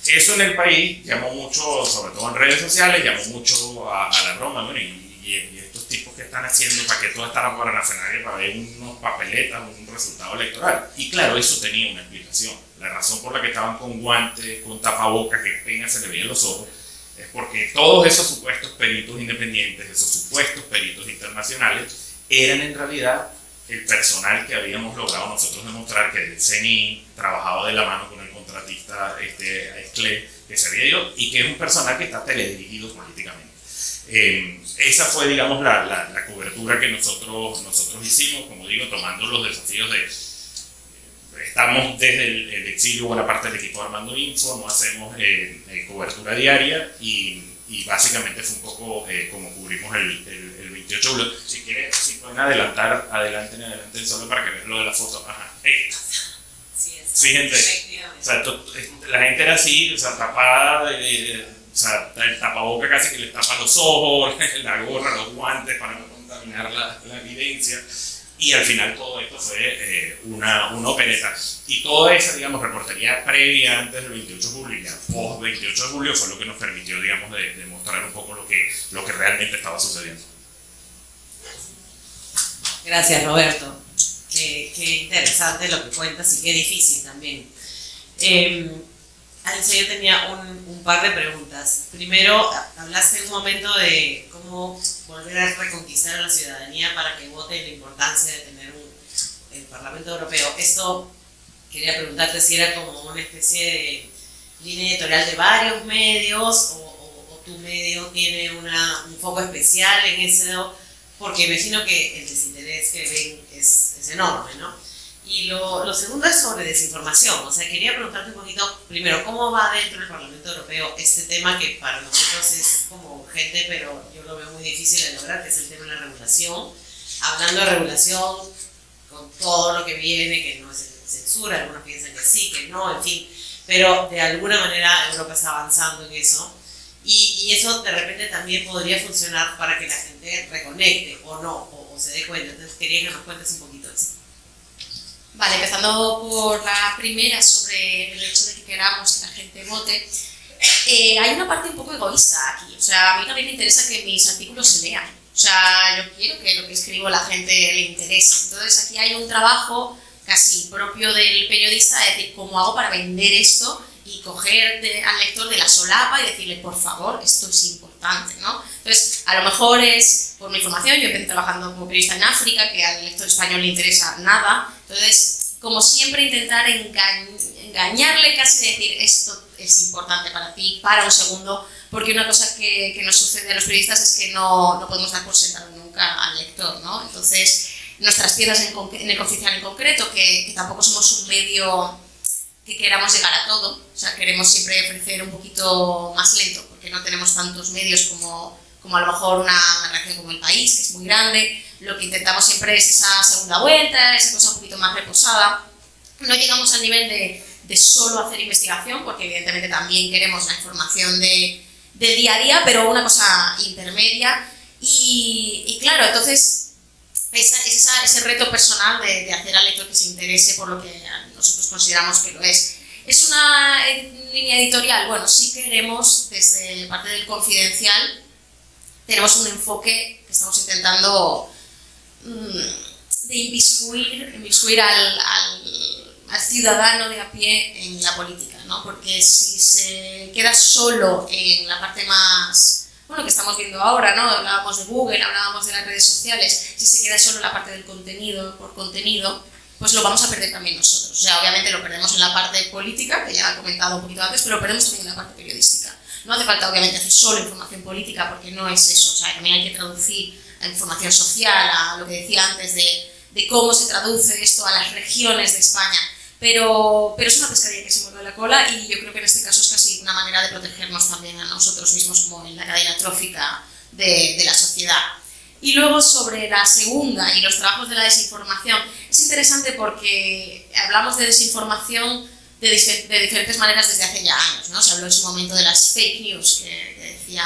Eso en el país llamó mucho, sobre todo en redes sociales, llamó mucho a la broma, bueno, y estos tipos que están haciendo para que toda esta parafernalia para ver unos papeletas, un resultado electoral. Y claro, eso tenía una explicación. La razón por la que estaban con guantes, con tapabocas, que apenas se le veían los ojos, es porque todos esos supuestos peritos independientes, esos supuestos peritos internacionales, eran en realidad el personal que habíamos logrado nosotros demostrar que el CNI trabajaba de la mano con el contratista Esclé, que se había ido, y que es un personal que está teledirigido políticamente. Esa fue, digamos, la cobertura que nosotros hicimos, como digo, tomando los desafíos de... Estamos desde el exilio, buena parte del equipo Armando Info, no hacemos cobertura diaria y básicamente fue un poco como cubrimos el 28 de julio. Si quieren, si pueden adelante solo para que vean lo de la foto. Ajá. Sí, gente. O sea, la gente era así, o sea, tapada, o sea, el tapaboca casi que les tapa los ojos, la gorra, los guantes para no contaminar la evidencia. Y al final todo esto fue una opereta. Y toda esa, digamos, reportería previa antes del 28 de julio y ya post 28 de julio fue lo que nos permitió, digamos, de mostrar un poco lo que realmente estaba sucediendo. Gracias, Roberto. Qué interesante lo que cuentas y qué difícil también. Alicia, yo tenía un par de preguntas. Primero, hablaste en un momento de cómo volver a reconquistar a la ciudadanía para que vote, la importancia de tener el Parlamento Europeo. Esto quería preguntarte si era como una especie de línea editorial de varios medios o tu medio tiene un foco especial en eso, porque imagino que el desinterés que ven es enorme, ¿no? Y lo segundo es sobre desinformación. O sea, quería preguntarte un poquito, primero, ¿cómo va dentro del Parlamento Europeo este tema que para nosotros es como urgente, pero yo lo veo muy difícil de lograr, que es el tema de la regulación? Hablando de regulación, con todo lo que viene, que no es censura, algunos piensan que sí, que no, en fin, pero de alguna manera Europa está avanzando en eso. Y eso de repente también podría funcionar para que la gente reconecte o no, o se dé cuenta. Entonces quería que nos cuentes un poquito de eso. Vale, empezando por la primera sobre el hecho de que queramos que la gente vote, hay una parte un poco egoísta aquí. O sea, a mí también me interesa que mis artículos se lean. O sea, yo quiero que lo que escribo a la gente le interese. Entonces aquí hay un trabajo casi propio del periodista de decir, ¿cómo hago para vender esto? Y coger al lector de la solapa y decirle, por favor, esto es importante, ¿no? Entonces, a lo mejor es por mi formación, yo empecé trabajando como periodista en África, que al lector español le interesa nada. Entonces, como siempre, intentar engañarle casi, decir, esto es importante para ti, para un segundo, porque una cosa que nos sucede a los periodistas es que no podemos dar por sentado nunca al lector, ¿no? Entonces, nuestras piezas en el Confidencial en concreto, que tampoco somos un medio que queramos llegar a todo, o sea, queremos siempre ofrecer un poquito más lento, porque no tenemos tantos medios como a lo mejor una redacción como El País, que es muy grande. Lo que intentamos siempre es esa segunda vuelta, esa cosa un poquito más reposada. No llegamos al nivel de solo hacer investigación, porque evidentemente también queremos la información del día a día, pero una cosa intermedia. Y claro, entonces es ese reto personal de hacer al lector que se interese por lo que nosotros consideramos que lo es. ¿Es una línea editorial? Bueno, sí queremos, desde parte del Confidencial, tenemos un enfoque que estamos intentando de inmiscuir al ciudadano de a pie en la política, ¿no? Porque si se queda solo en la parte más, bueno, que estamos viendo ahora, ¿no? Hablábamos de Google, hablábamos de las redes sociales, si se queda solo en la parte del contenido, por contenido, pues lo vamos a perder también nosotros. O sea, obviamente lo perdemos en la parte política, que ya he comentado un poquito antes, pero lo perdemos también en la parte periodística. No hace falta, obviamente, hacer solo información política, porque no es eso. O sea, también hay que traducir a información social, a lo que decía antes de cómo se traduce esto a las regiones de España. Pero es una pescadilla que se muerde la cola, y yo creo que en este caso es casi una manera de protegernos también a nosotros mismos, como en la cadena trófica de la sociedad. Y luego, sobre la segunda y los trabajos de la desinformación, es interesante porque hablamos de desinformación de diferentes maneras desde hace ya años, ¿no? Se habló en su momento de las fake news, que decía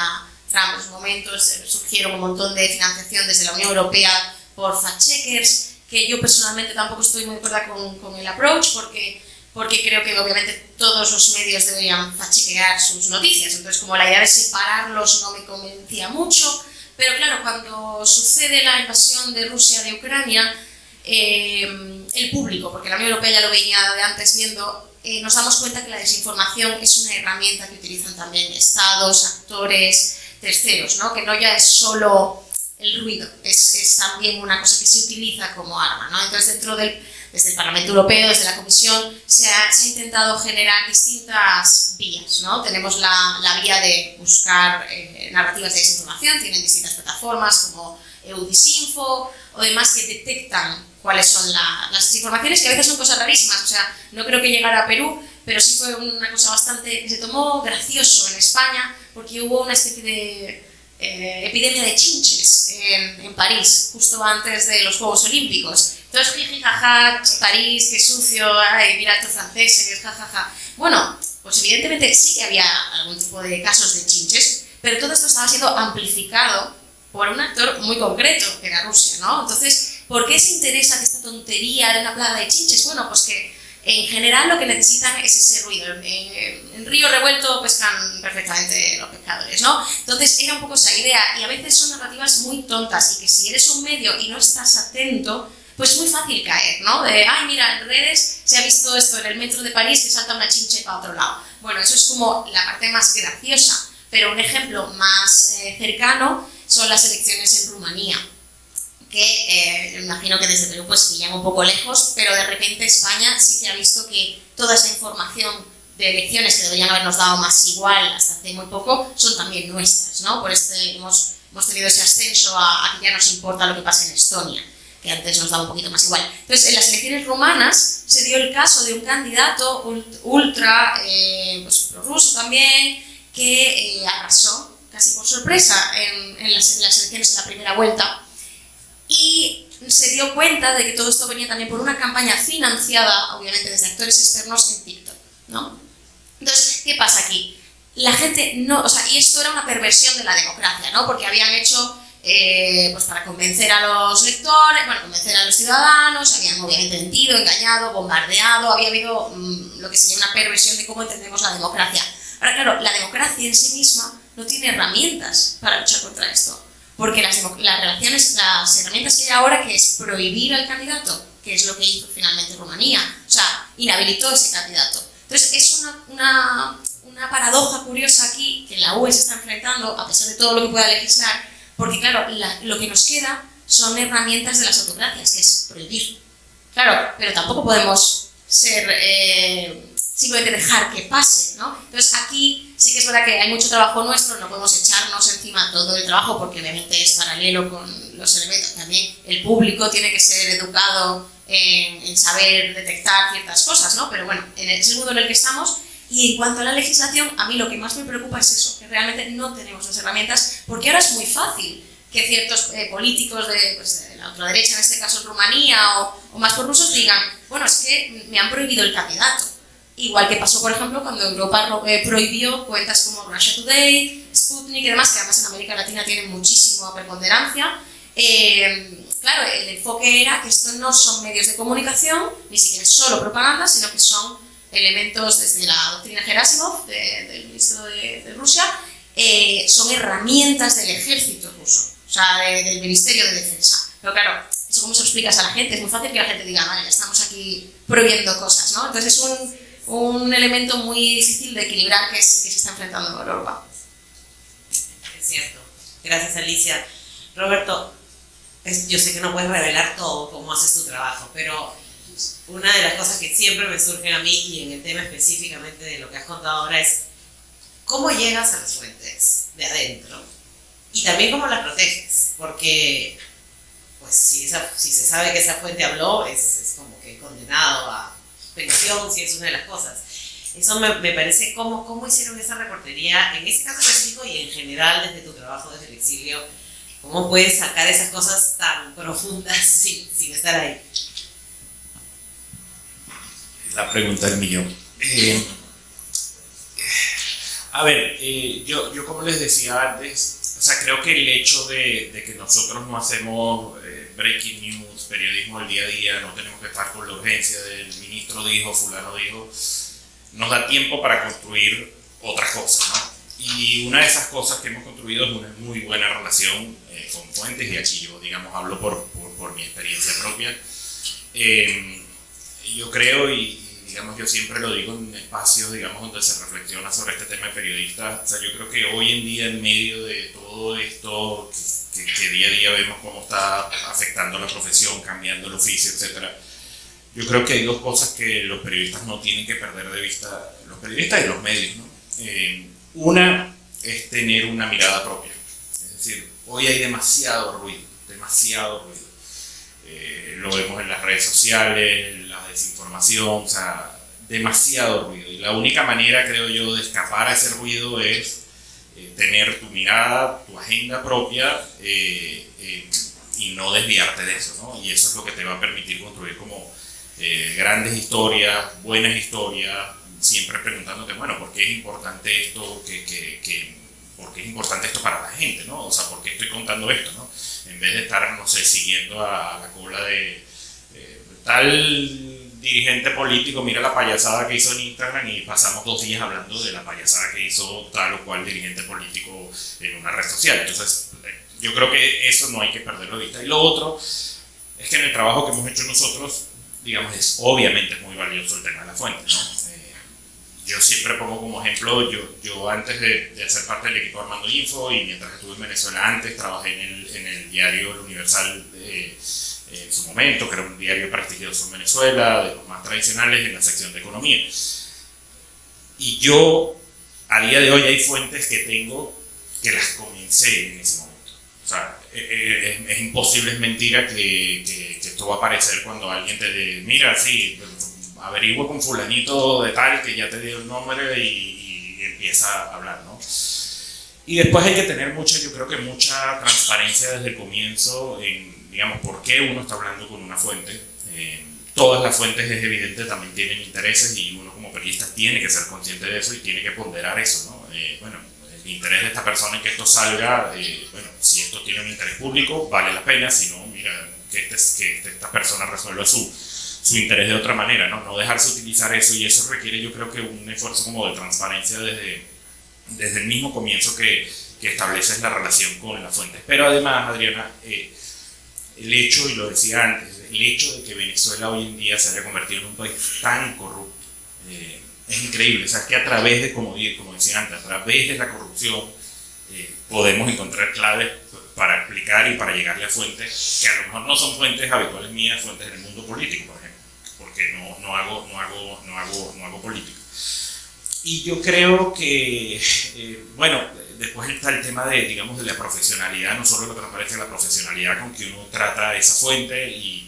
Trump en su momento, surgieron un montón de financiación desde la Unión Europea por fact-checkers, que yo personalmente tampoco estoy muy de acuerdo con el approach, porque creo que obviamente todos los medios deberían fact-chequear sus noticias, entonces como la idea de separarlos no me convencía mucho. Pero claro, cuando sucede la invasión de Rusia de Ucrania, el público, porque la Unión Europea ya lo venía de antes viendo, nos damos cuenta que la desinformación es una herramienta que utilizan también estados, actores, terceros, ¿no? Que no ya es solo el ruido, es también una cosa que se utiliza como arma, ¿no? Entonces, desde el Parlamento Europeo, desde la Comisión, se ha intentado generar distintas vías, ¿no? Tenemos la vía de buscar narrativas de desinformación, tienen distintas plataformas como EUDisinfo o demás que detectan cuáles son las desinformaciones, que a veces son cosas rarísimas. O sea, no creo que llegara a Perú, pero sí fue una cosa bastante que se tomó gracioso en España, porque hubo una especie de epidemia de chinches en París, justo antes de los Juegos Olímpicos. Entonces, jiji, jaja, París, qué sucio, ay, mira estos franceses, jajaja. Bueno, pues evidentemente sí que había algún tipo de casos de chinches, pero todo esto estaba siendo amplificado por un actor muy concreto, que era Rusia, ¿no? Entonces, ¿por qué se interesa que esta tontería de una plaga de chinches? Bueno, pues que en general lo que necesitan es ese ruido. En río revuelto pescan perfectamente los pescadores, ¿no? Entonces era un poco esa idea, y a veces son narrativas muy tontas, y que si eres un medio y no estás atento, pues es muy fácil caer, ¿no? De, ay, mira, en redes se ha visto esto en el metro de París, que salta una chinche para otro lado. Bueno, eso es como la parte más graciosa, pero un ejemplo más cercano son las elecciones en Rumanía, que me imagino que desde Perú pues pillan un poco lejos, pero de repente España sí que ha visto que toda esa información de elecciones que deberían habernos dado más igual hasta hace muy poco son también nuestras, ¿no? Por hemos tenido ese ascenso a que ya nos importa lo que pasa en Estonia, que antes nos daba un poquito más igual. Entonces, en las elecciones rumanas se dio el caso de un candidato ultra pues, prorruso también, que arrasó casi por sorpresa en las elecciones en la primera vuelta, y se dio cuenta de que todo esto venía también por una campaña financiada, obviamente desde actores externos, en TikTok, ¿no? Entonces, ¿qué pasa aquí? La gente no, o sea, y esto era una perversión de la democracia, ¿no? Porque habían hecho, pues para convencer a los lectores, bueno, convencer a los ciudadanos, habían obviamente mentido, engañado, bombardeado, había habido lo que sería una perversión de cómo entendemos la democracia. Ahora, claro, la democracia en sí misma no tiene herramientas para luchar contra esto, porque las herramientas que hay ahora, que es prohibir al candidato, que es lo que hizo finalmente Rumanía, o sea, inhabilitó a ese candidato. Entonces, es una paradoja curiosa aquí que la UE se está enfrentando, a pesar de todo lo que pueda legislar, porque claro, lo que nos queda son herramientas de las autocracias, que es prohibir. Claro, pero tampoco podemos simplemente dejar que pase, ¿no? Entonces aquí sí que es verdad que hay mucho trabajo nuestro, no podemos echarnos encima todo el trabajo, porque obviamente es paralelo con los elementos. También el público tiene que ser educado en saber detectar ciertas cosas, ¿no? Pero bueno, es el mundo en el que estamos. Y en cuanto a la legislación, a mí lo que más me preocupa es eso, que realmente no tenemos las herramientas, porque ahora es muy fácil que ciertos políticos de la ultraderecha, en este caso en Rumanía, o más prorrusos, digan, bueno, es que me han prohibido el candidato. Igual que pasó, por ejemplo, cuando Europa prohibió cuentas como Russia Today, Sputnik y demás, que además en América Latina tienen muchísima preponderancia. Claro, el enfoque era que estos no son medios de comunicación, ni siquiera es solo propaganda, sino que son elementos desde la doctrina Gerasimov, del ministro de Rusia, son herramientas del ejército ruso, o sea, del Ministerio de Defensa. Pero claro, ¿eso cómo se lo explicas a la gente? Es muy fácil que la gente diga, vale, ya estamos aquí prohibiendo cosas, ¿no? Entonces es un elemento muy difícil de equilibrar, que es el que se está enfrentando con Europa. Es cierto. Gracias, Alicia. Roberto, yo sé que no puedes revelar todo cómo haces tu trabajo, pero una de las cosas que siempre me surgen a mí, y en el tema específicamente de lo que has contado ahora, es cómo llegas a las fuentes de adentro y también cómo las proteges, porque pues si se sabe que esa fuente habló, es como que condenado a prisión, si es una de las cosas. Eso me parece, ¿cómo hicieron esa reportería en ese caso específico y en general desde tu trabajo desde el exilio? ¿Cómo puedes sacar esas cosas tan profundas sin estar ahí? La pregunta del millón. A ver, yo como les decía antes, o sea, creo que el hecho de que nosotros no hacemos breaking news, periodismo del día a día, no tenemos que estar con la urgencia del ministro dijo, fulano dijo, nos da tiempo para construir otras cosas, ¿no? Y una de esas cosas que hemos construido es una muy buena relación con fuentes, y aquí yo, digamos, hablo por mi experiencia propia. Yo creo, y digamos, yo siempre lo digo en espacios, digamos, donde se reflexiona sobre este tema de periodistas, o sea, yo creo que hoy en día, en medio de todo esto que día a día vemos cómo está afectando la profesión, cambiando el oficio, etcétera, yo creo que hay dos cosas que los periodistas no tienen que perder de vista, los periodistas y los medios, ¿no? Una es tener una mirada propia, es decir, hoy hay demasiado ruido, lo vemos en las redes sociales, la desinformación, o sea, demasiado ruido, y la única manera, creo yo, de escapar a ese ruido es tener tu mirada, tu agenda propia y no desviarte de eso, ¿no? Y eso es lo que te va a permitir construir como grandes historias, buenas historias, siempre preguntándote, bueno, ¿por qué es importante esto? ¿Por qué es importante esto para la gente, ¿no? O sea, ¿por qué estoy contando esto, no? En vez de estar, no sé, siguiendo a la cola de tal dirigente político, mira la payasada que hizo en Instagram, y pasamos 2 días hablando de la payasada que hizo tal o cual dirigente político en una red social. Entonces, yo creo que eso no hay que perderlo de vista. Y lo otro es que en el trabajo que hemos hecho nosotros, digamos, es obviamente muy valioso el tema de la fuente, ¿no? Yo siempre pongo como ejemplo, yo antes de hacer parte del equipo Armando Info, y mientras estuve en Venezuela antes, trabajé en el diario El Universal en su momento, que era un diario prestigioso en Venezuela, de los más tradicionales, en la sección de economía. Y yo, a día de hoy, hay fuentes que tengo que las comencé en ese momento. O sea, es imposible, es mentira que esto va a aparecer cuando alguien te diga, mira, sí, averigua con fulanito de tal que ya te dio el nombre, y empieza a hablar, ¿no? Y después hay que tener yo creo que mucha transparencia desde el comienzo en, digamos, por qué uno está hablando con una fuente. Todas las fuentes, es evidente, también tienen intereses, y uno como periodista tiene que ser consciente de eso y tiene que ponderar eso, ¿no? Bueno, el interés de esta persona en que esto salga, bueno, si esto tiene un interés público, vale la pena, si no, mira, que esta persona resuelva su interés de otra manera, ¿no? No dejarse utilizar eso, y eso requiere, yo creo que un esfuerzo como de transparencia desde el mismo comienzo que estableces la relación con las fuentes. Pero además, Adriana, el hecho, y lo decía antes, el hecho de que Venezuela hoy en día se haya convertido en un país tan corrupto, es increíble. O sea, que a través de, como decía antes, a través de la corrupción podemos encontrar claves para explicar y para llegarle a fuentes que a lo mejor no son fuentes habituales mías, fuentes del mundo político, por ejemplo, porque no hago política. Y yo creo que, bueno, después está el tema de, digamos, de la profesionalidad, no solo lo que nos parece la profesionalidad con que uno trata esa fuente, y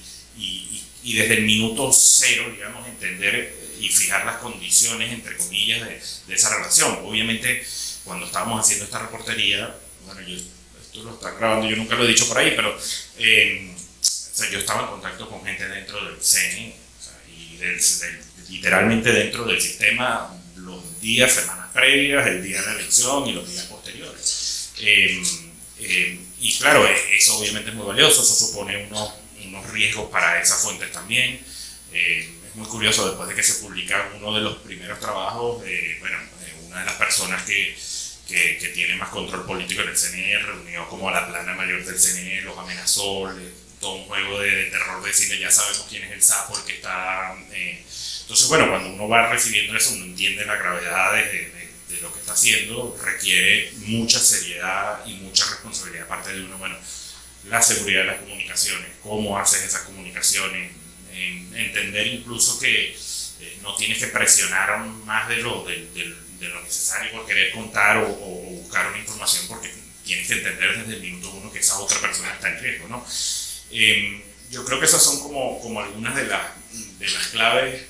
desde el minuto cero, digamos, entender y fijar las condiciones, entre comillas, de esa relación. Obviamente, cuando estábamos haciendo esta reportería, bueno, esto lo están grabando, yo nunca lo he dicho por ahí, pero o sea, yo estaba en contacto con gente dentro del CNE, o sea, y literalmente dentro del sistema, los días, semanas previas, el día de la elección y los días posteriores. Y claro, eso obviamente es muy valioso, eso supone unos riesgos para esas fuentes también. Es muy curioso, después de que se publica uno de los primeros trabajos, bueno, una de las personas que tiene más control político en el CNE reunió como a la plana mayor del CNE, los amenazó, todo un juego de terror de decirle, ya sabemos quién es el sapo, el que está... Entonces, bueno, cuando uno va recibiendo eso, uno entiende la gravedad de lo que está haciendo, requiere mucha seriedad y mucha responsabilidad de parte de uno. Bueno, la seguridad de las comunicaciones, cómo haces esas comunicaciones, en entender incluso que no tienes que presionar más de lo necesario por querer contar o buscar una información, porque tienes que entender desde el minuto uno que esa otra persona está en riesgo, ¿no? Yo creo que esas son como algunas de las claves.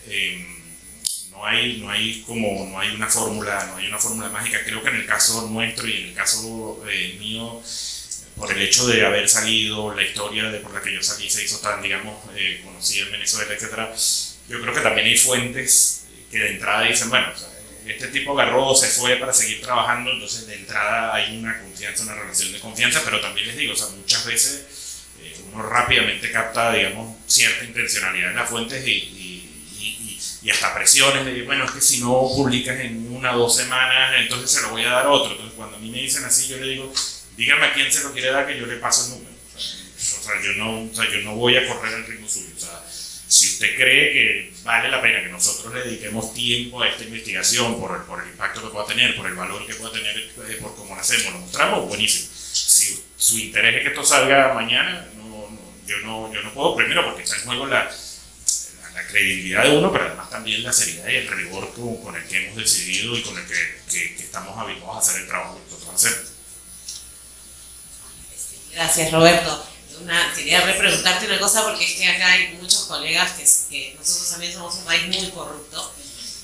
No hay una fórmula mágica. Creo que en el caso nuestro y en el caso mío, por el hecho de haber salido, la historia por la que yo salí se hizo tan, digamos, conocida en Venezuela, etc. Yo creo que también hay fuentes que de entrada dicen, bueno, o sea, este tipo agarró, se fue para seguir trabajando, entonces de entrada hay una confianza, una relación de confianza, pero también les digo, o sea, muchas veces uno rápidamente capta, digamos, cierta intencionalidad en las fuentes y hasta presiones de, bueno, es que si no publicas en 1 o 2 semanas, entonces se lo voy a dar a otro. Entonces cuando a mí me dicen así, yo le digo, dígame a quién se lo quiere dar, que yo le paso el número. O sea, yo no voy a correr el ritmo suyo. O sea, si usted cree que vale la pena que nosotros le dediquemos tiempo a esta investigación por el impacto que pueda tener, por el valor que pueda tener, por cómo lo hacemos, lo mostramos, buenísimo. Si su interés es que esto salga mañana, yo no puedo, primero porque está en juego la credibilidad de uno, pero además también la seriedad y el rigor con el que hemos decidido y con el que estamos habituados a hacer el trabajo que nosotros hacemos. Gracias, Roberto. Quería preguntarte una cosa, porque es que acá hay muchos colegas que nosotros también somos un país muy corrupto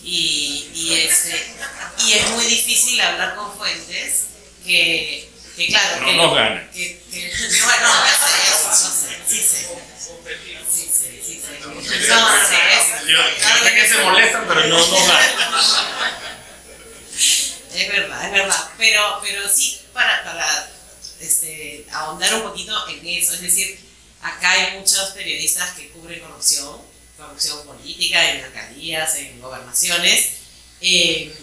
y es muy difícil hablar con fuentes que claro, no nos ganan. Sí sé. Yo sé que se molestan, pero no nos ganan. Es verdad, pero sí para ahondar un poquito en eso, es decir, acá hay muchos periodistas que cubren corrupción política en alcaldías, en gobernaciones, y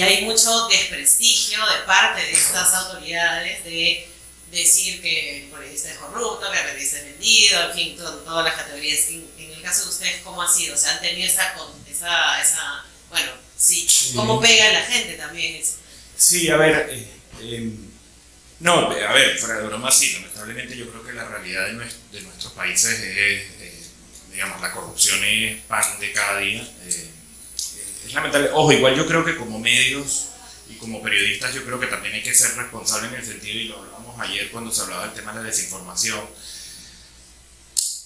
hay mucho desprestigio de parte de estas autoridades de decir que el periodista es corrupto, que el periodista es vendido, en fin, todas las categorías. En el caso de ustedes, ¿cómo ha sido? O sea, ¿han tenido esa bueno, sí, cómo pega a la gente también eso? Sí, a ver, no, a ver, fuera de broma, sí, lamentablemente yo creo que la realidad de nuestros países es, digamos, la corrupción es pan de cada día. Es lamentable. Ojo, igual yo creo que como medios y como periodistas yo creo que también hay que ser responsables en el sentido, y lo hablábamos ayer cuando se hablaba del tema de la desinformación.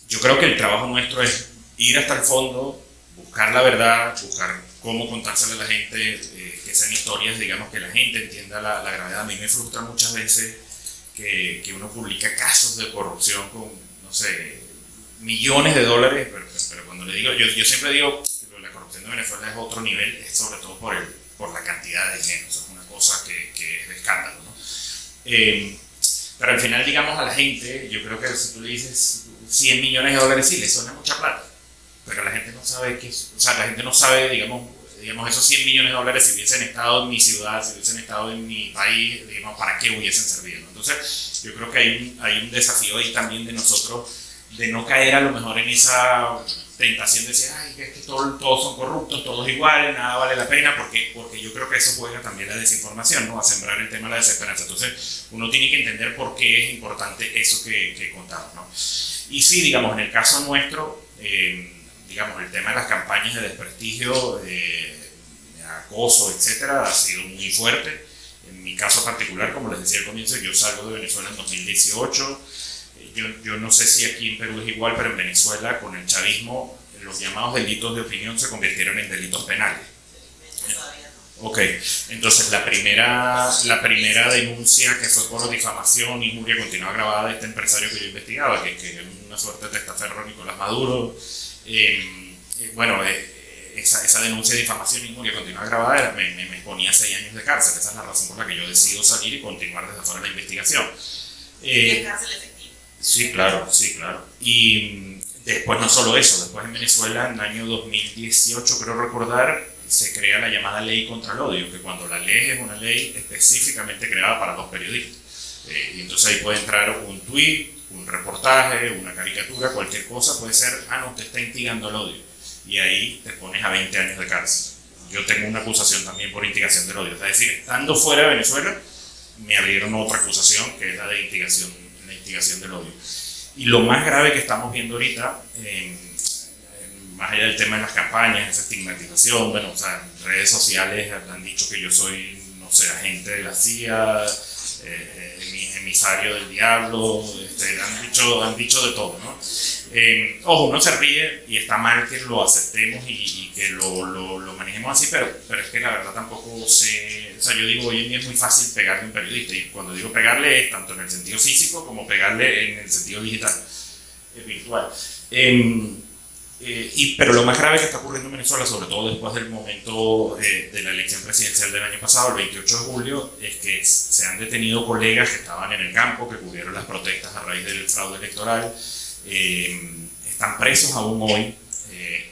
Yo creo que el trabajo nuestro es ir hasta el fondo, buscar la verdad, buscar cómo contársela a la gente, que sean historias, digamos, que la gente entienda la gravedad. A mí me frustra muchas veces que uno publica casos de corrupción con, no sé, millones de dólares, pero cuando le digo, yo siempre digo que la corrupción de Venezuela es otro nivel, es sobre todo por la cantidad de dinero, o sea, es una cosa que es de escándalo, ¿no? Pero al final, digamos, a la gente, yo creo que si tú le dices 100 millones de dólares, sí, le suena mucha plata, pero la gente no sabe la gente no sabe, digamos, esos 100 millones de dólares, si hubiesen estado en mi ciudad, si hubiesen estado en mi país, digamos, ¿para qué hubiesen servido? Entonces, yo creo que hay un desafío ahí también de nosotros, de no caer a lo mejor en esa tentación de decir, ay, es que todos son corruptos, todos iguales, nada vale la pena, porque yo creo que eso juega también la desinformación, ¿no? A sembrar el tema de la desesperanza. Entonces, uno tiene que entender por qué es importante eso que contamos, ¿no? Y sí, digamos, en el caso nuestro, digamos, el tema de las campañas de desprestigio, de acoso, etcétera, ha sido muy fuerte. En mi caso particular, como les decía al comienzo, yo salgo de Venezuela en 2018. Yo no sé si aquí en Perú es igual, pero en Venezuela, con el chavismo, los llamados delitos de opinión se convirtieron en delitos penales. Ok, entonces la primera denuncia, que fue por difamación, injuria continua grabada de este empresario que yo investigaba, que es una suerte de testaferro, Nicolás Maduro, esa denuncia de difamación, injuria continua grabada me ponía 6 años de cárcel. Esa es la razón por la que yo decido salir y continuar desde afuera la investigación. ¿Es cárcel efectiva? Sí, claro. Y después no solo eso, después en Venezuela, en el año 2018, creo recordar, se crea la llamada ley contra el odio, que cuando la ley es una ley específicamente creada para los periodistas. Y entonces ahí puede entrar un tweet, un reportaje, una caricatura, cualquier cosa, puede ser, no, usted está instigando el odio. Y ahí te pones a 20 años de cárcel. Yo tengo una acusación también por instigación del odio. Es decir, estando fuera de Venezuela, me abrieron otra acusación, que es la de instigación del odio. Y lo más grave que estamos viendo ahorita, más allá del tema de las campañas, esa estigmatización, bueno, o sea, en redes sociales han dicho que yo soy, no sé, agente de la CIA, emisario del diablo, han dicho de todo, ¿no? Ojo, uno se ríe y está mal que lo aceptemos y que lo manejemos así, pero es que la verdad tampoco sé, o sea, yo digo, hoy en día es muy fácil pegarle a un periodista, y cuando digo pegarle es tanto en el sentido físico como pegarle en el sentido digital, virtual. Pero lo más grave que está ocurriendo en Venezuela, sobre todo después del momento de la elección presidencial del año pasado, el 28 de julio, es que se han detenido colegas que estaban en el campo, que cubrieron las protestas a raíz del fraude electoral. Están presos aún hoy,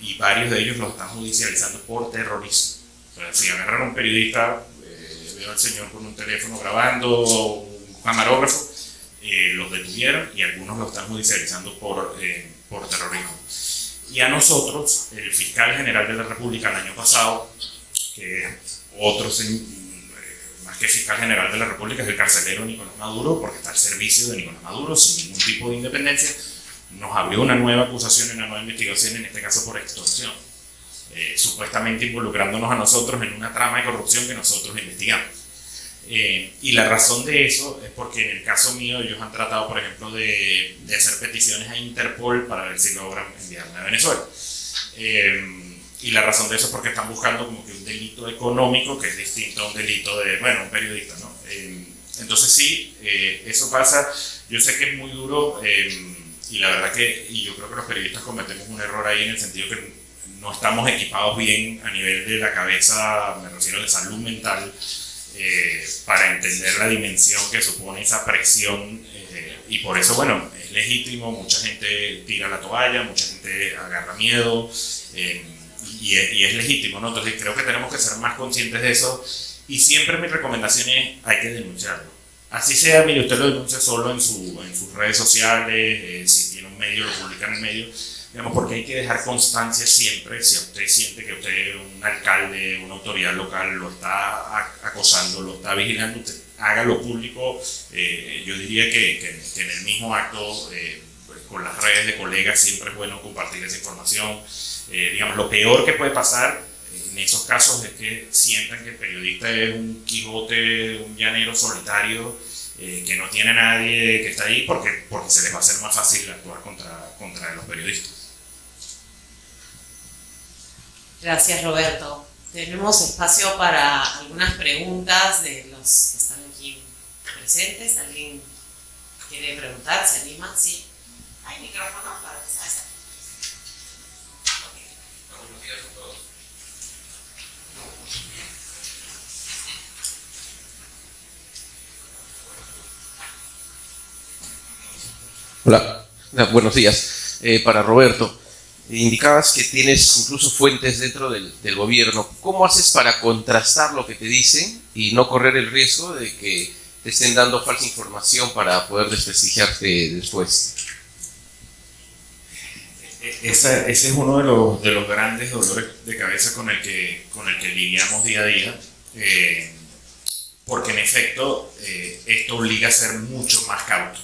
y varios de ellos los están judicializando por terrorismo. O sea, si agarran a un periodista, veo al señor con un teléfono grabando, un camarógrafo, los detuvieron y algunos los están judicializando por terrorismo. Y a nosotros, el fiscal general de la República el año pasado, que más que fiscal general de la República, es el carcelero Nicolás Maduro, porque está al servicio de Nicolás Maduro sin ningún tipo de independencia, nos abrió una nueva acusación y una nueva investigación, en este caso por extorsión, supuestamente involucrándonos a nosotros en una trama de corrupción que nosotros investigamos. Y la razón de eso es porque en el caso mío ellos han tratado, por ejemplo, de hacer peticiones a Interpol para ver si logran enviarme a Venezuela. Y la razón de eso es porque están buscando como que un delito económico que es distinto a un delito de, bueno, un periodista, ¿no? Entonces sí, eso pasa. Yo sé que es muy duro, y la verdad y yo creo que los periodistas cometemos un error ahí en el sentido que no estamos equipados bien a nivel de la cabeza, me refiero de salud mental, para entender la dimensión que supone esa presión, y por eso, bueno, es legítimo, mucha gente tira la toalla, mucha gente agarra miedo, y es legítimo, ¿no? Entonces creo que tenemos que ser más conscientes de eso, y siempre mi recomendación es, hay que denunciarlo. Así sea, mire, usted lo denuncia solo en sus redes sociales, si tiene un medio, lo publica en el medio, digamos, porque hay que dejar constancia siempre. Si usted siente que usted, un alcalde, una autoridad local, lo está acosando, lo está vigilando, usted hágalo público. Yo diría que en el mismo acto, con las redes de colegas, siempre es bueno compartir esa información. Digamos, lo peor que puede pasar en esos casos es que sientan que el periodista es un Quijote, un llanero solitario, que no tiene nadie que está ahí, porque se les va a hacer más fácil actuar contra los periodistas. Gracias, Roberto. Tenemos espacio para algunas preguntas de los que están aquí presentes. ¿Alguien quiere preguntar? ¿Se anima? Sí. ¿Hay micrófono para empezar? Buenos días a todos. Hola, buenos días. Para Roberto, indicabas que tienes incluso fuentes dentro del gobierno. ¿Cómo haces para contrastar lo que te dicen y no correr el riesgo de que te estén dando falsa información para poder desprestigiarte después? Ese es uno de los grandes dolores de cabeza con el que lidiamos día a día, porque en efecto esto obliga a ser mucho más cauto.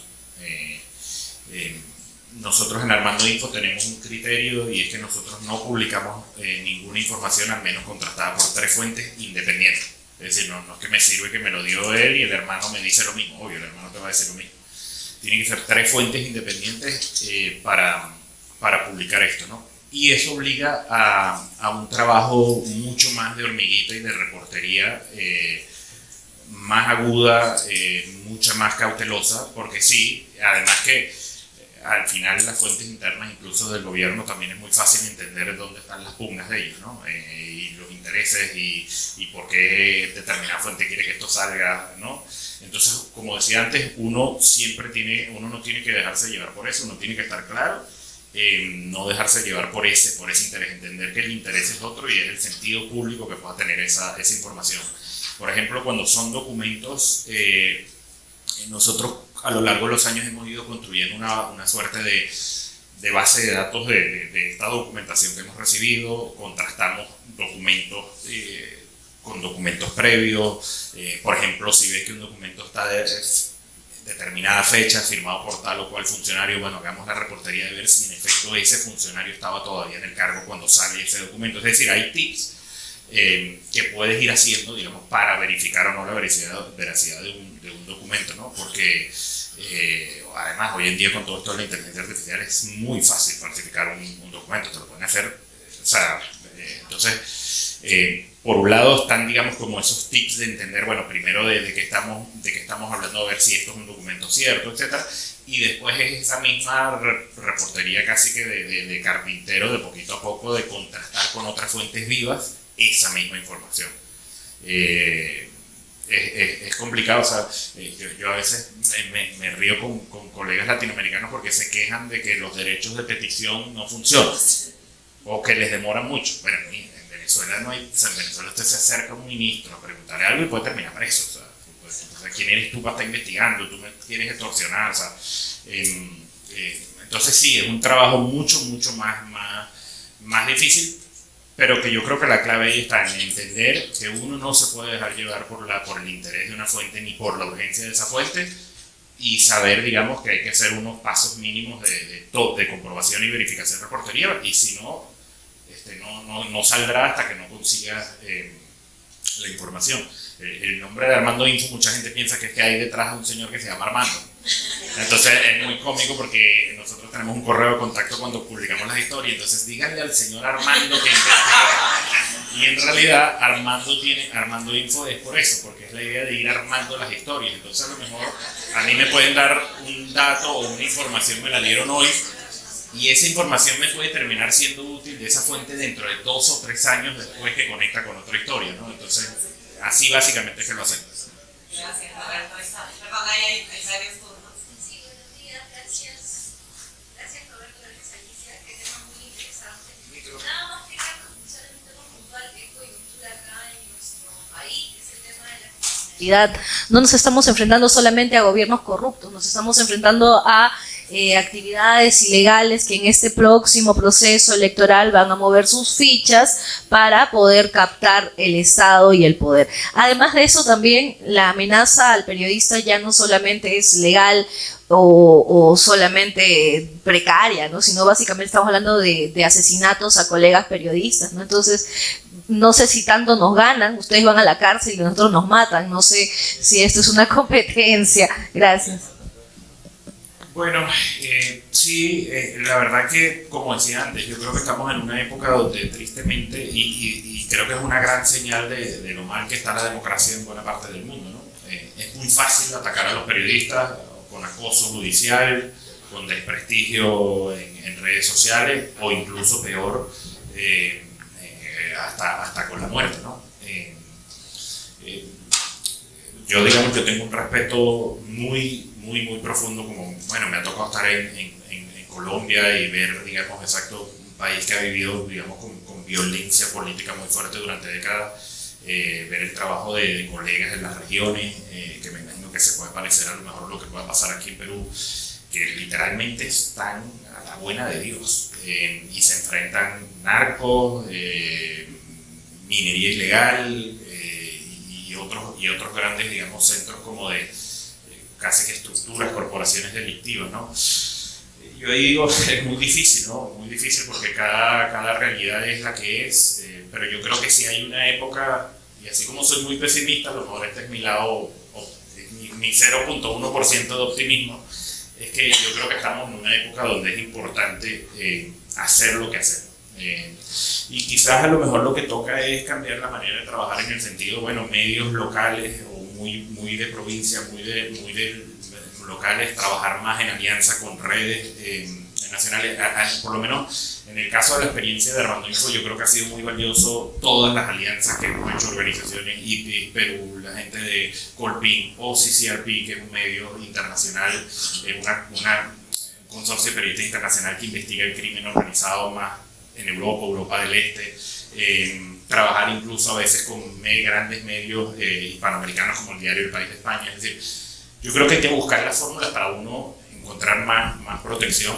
Nosotros en Armando Info tenemos un criterio, y es que nosotros no publicamos ninguna información al menos contrastada por 3 fuentes independientes. Es decir, no es que me sirve que me lo dio él y el hermano me dice lo mismo. Obvio, el hermano te va a decir lo mismo. Tienen que ser 3 fuentes independientes para publicar esto, ¿no? Y eso obliga a un trabajo mucho más de hormiguita y de reportería, más aguda, mucha más cautelosa, porque sí, además que al final las fuentes internas incluso del gobierno también es muy fácil entender dónde están las pugnas de ellos, ¿no? Y los intereses y por qué determinada fuente quiere que esto salga, ¿no? Entonces, como decía antes, uno no tiene que dejarse llevar por eso, uno tiene que estar claro, no dejarse llevar por ese interés, entender que el interés es otro y es el sentido público que pueda tener esa información. Por ejemplo, cuando son documentos, nosotros a lo largo de los años hemos ido construyendo una suerte de base de datos de esta documentación que hemos recibido, contrastamos documentos con documentos previos. Por ejemplo, si ves que un documento está determinada fecha, firmado por tal o cual funcionario, bueno, hagamos la reportería de ver si en efecto ese funcionario estaba todavía en el cargo cuando sale ese documento. Es decir, hay tips que puedes ir haciendo, digamos, para verificar o no la veracidad de un documento, ¿no? Porque además hoy en día con todo esto de la inteligencia artificial es muy fácil falsificar un documento, te lo pueden hacer, o sea, entonces por un lado están, digamos, como esos tips de entender, bueno, primero de qué estamos hablando, a ver si esto es un documento cierto, etcétera, y después es esa misma reportería casi que de carpintero, de poquito a poco, de contrastar con otras fuentes vivas esa misma información. Es complicado, o sea, yo a veces me río con colegas latinoamericanos porque se quejan de que los derechos de petición no funcionan o que les demoran mucho. Bueno, en Venezuela no hay, o sea, en Venezuela usted se acerca a un ministro a preguntarle algo y puede terminar preso, o sea, entonces, ¿quién eres tú para estar investigando? Tú me quieres extorsionar, o sea, entonces sí, es un trabajo mucho más difícil, pero que yo creo que la clave ahí está en entender que uno no se puede dejar llevar por el interés de una fuente ni por la urgencia de esa fuente, y saber, digamos, que hay que hacer unos pasos mínimos de comprobación y verificación de reportería, y si no, no saldrá hasta que no consiga la información. El nombre de Armando Info, mucha gente piensa que es que hay detrás de un señor que se llama Armando. Entonces es muy cómico porque nosotros tenemos un correo de contacto cuando publicamos las historias, entonces díganle al señor Armando que investigue. Y en realidad Armando Info es por eso, porque es la idea de ir armando las historias. Entonces a lo mejor a mí me pueden dar un dato o una información, me la dieron hoy, y esa información me puede terminar siendo útil de esa fuente dentro de 2 o 3 años después que conecta con otra historia, ¿no? Entonces así básicamente es que lo hacemos. Gracias, Roberto. Perdón, hay varios turnos. Sí, buenos días, gracias. Gracias, Roberto, gracias, Alicia. Qué tema muy interesante. Nada más quería profundizar en un tema puntual que es coyuntura acá en nuestro país, que es el tema de la criminalidad. No nos estamos enfrentando solamente a gobiernos corruptos, nos estamos enfrentando a actividades ilegales que en este próximo proceso electoral van a mover sus fichas para poder captar el Estado y el poder. Además de eso, también la amenaza al periodista ya no solamente es legal o solamente precaria, ¿no? Sino básicamente estamos hablando de asesinatos a colegas periodistas, ¿no? Entonces, no sé si tanto nos ganan, ustedes van a la cárcel y nosotros nos matan, no sé si esto es una competencia. Gracias. Bueno, sí, la verdad que, como decía antes, yo creo que estamos en una época donde tristemente, y creo que es una gran señal de lo mal que está la democracia en buena parte del mundo, ¿no? Es muy fácil atacar a los periodistas con acoso judicial, con desprestigio en redes sociales, o incluso peor, hasta con la muerte, ¿no? Yo, digamos, yo tengo un respeto muy profundo, como, bueno, me ha tocado estar en Colombia y ver, digamos, exacto, un país que ha vivido, digamos, con violencia política muy fuerte durante décadas, ver el trabajo de colegas en las regiones, que me imagino que se puede parecer a lo mejor lo que pueda pasar aquí en Perú, que literalmente están a la buena de Dios, y se enfrentan narcos, minería ilegal, y otros grandes, digamos, centros como de casi que estructuras, corporaciones delictivas, ¿no? Yo digo, es muy difícil, ¿no? Muy difícil porque cada realidad es la que es, pero yo creo que sí hay una época, y así como soy muy pesimista, a lo mejor este es mi lado, mi 0.1% de optimismo, es que yo creo que estamos en una época donde es importante hacer lo que hacemos. Y quizás a lo mejor lo que toca es cambiar la manera de trabajar en el sentido, bueno, medios locales o muy de provincia, muy de locales, trabajar más en alianza con redes nacionales. Por lo menos en el caso de la experiencia de Armando Info, yo creo que ha sido muy valioso todas las alianzas que hemos hecho organizaciones, IPI, Perú, la gente de Colpin o CCRP, que es un medio internacional, un consorcio de periodistas internacional que investiga el crimen organizado más en Europa del Este, trabajar incluso a veces con grandes medios hispanoamericanos como el diario El País de España. Es decir, yo creo que hay que buscar las fórmulas para uno encontrar más protección.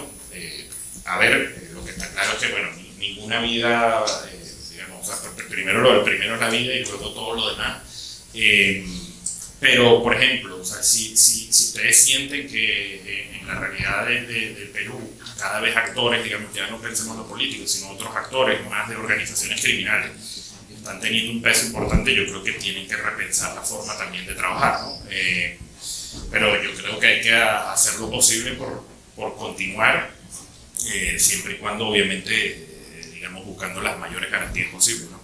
A ver, lo que está claro es que, bueno, ninguna vida, digamos, o sea, primero es la vida y luego todo lo demás. Pero, por ejemplo, o sea, si ustedes sienten que en la realidad del Perú, cada vez actores, digamos, ya no pensemos los políticos, sino otros actores más de organizaciones criminales, están teniendo un peso importante, yo creo que tienen que repensar la forma también de trabajar, ¿no? Pero yo creo que hay que hacer lo posible por continuar, siempre y cuando, obviamente, digamos, buscando las mayores garantías posibles, ¿no?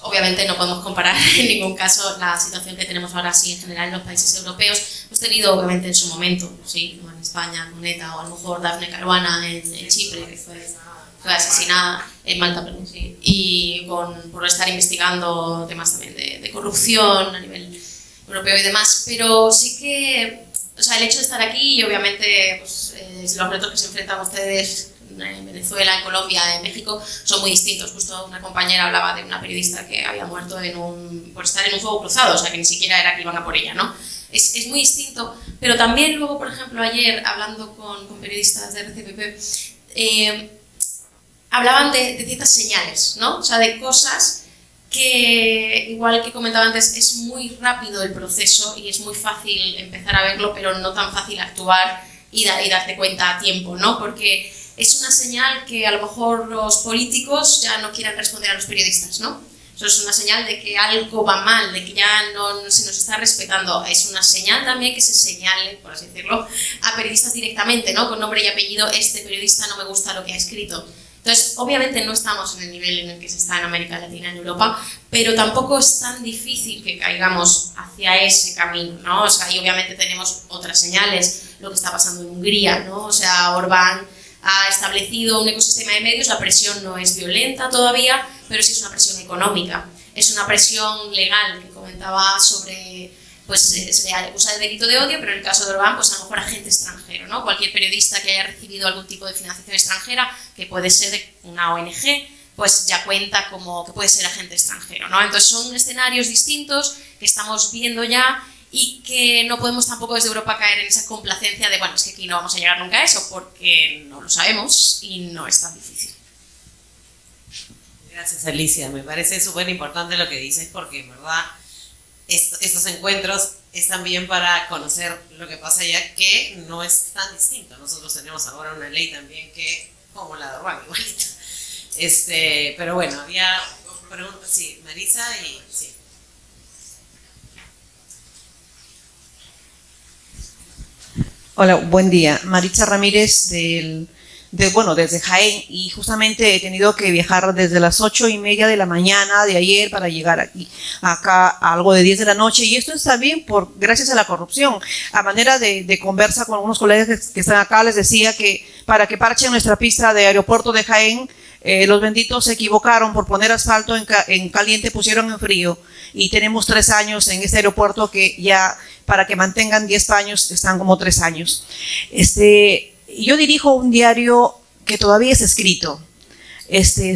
Obviamente no podemos comparar en ningún caso la situación que tenemos ahora sí en general en los países europeos. Hemos tenido obviamente en su momento, sí, en España, con ETA, o a lo mejor Daphne Caruana en Chipre, que fue asesinada, en Malta, perdón, sí, y por estar investigando temas también de corrupción a nivel europeo y demás. Pero sí que, o sea, el hecho de estar aquí y obviamente pues, los retos que se enfrentan ustedes en Venezuela, en Colombia, en México, son muy distintos. Justo una compañera hablaba de una periodista que había muerto por estar en un fuego cruzado, o sea que ni siquiera era que iban a por ella, ¿no? Es muy distinto, pero también luego, por ejemplo, ayer hablando con periodistas de RCPP, hablaban de ciertas señales, ¿no? O sea, de cosas que, igual que comentaba antes, es muy rápido el proceso y es muy fácil empezar a verlo, pero no tan fácil actuar y darte cuenta a tiempo, ¿no? Porque es una señal que a lo mejor los políticos ya no quieran responder a los periodistas, ¿no? Eso es una señal de que algo va mal, de que ya no se nos está respetando. Es una señal también que se señale, por así decirlo, a periodistas directamente, ¿no? Con nombre y apellido, este periodista no me gusta lo que ha escrito. Entonces, obviamente no estamos en el nivel en el que se está en América Latina, en Europa, pero tampoco es tan difícil que caigamos hacia ese camino, ¿no? O sea, y obviamente tenemos otras señales, lo que está pasando en Hungría, ¿no? O sea, Orbán ha establecido un ecosistema de medios, la presión no es violenta todavía, pero sí es una presión económica, es una presión legal que comentaba sobre, pues se le acusa de delito de odio, pero en el caso de Orbán, pues a lo mejor agente extranjero, ¿no? Cualquier periodista que haya recibido algún tipo de financiación extranjera, que puede ser de una ONG, pues ya cuenta como que puede ser agente extranjero, ¿no? Entonces son escenarios distintos que estamos viendo ya y que no podemos tampoco desde Europa caer en esa complacencia de, bueno, es que aquí no vamos a llegar nunca a eso, porque no lo sabemos y no es tan difícil. Gracias, Alicia. Me parece súper importante lo que dices, porque en verdad estos encuentros es también para conocer lo que pasa allá, que no es tan distinto. Nosotros tenemos ahora una ley también que, como la de Orbán, igualito. Pero bueno, había preguntas, sí, Marisa y sí. Hola, buen día. Maritza Ramírez desde Jaén, y justamente he tenido que viajar desde las 8:30 de la mañana de ayer para llegar acá a algo de 10 de la noche, y esto está bien gracias a la corrupción. A manera de conversa con algunos colegas que están acá, les decía que para que parchen nuestra pista de aeropuerto de Jaén, los benditos se equivocaron, por poner asfalto en caliente pusieron en frío, y tenemos 3 años en este aeropuerto que ya para que mantengan 10 años están como 3 años. Yo dirijo un diario que todavía es escrito.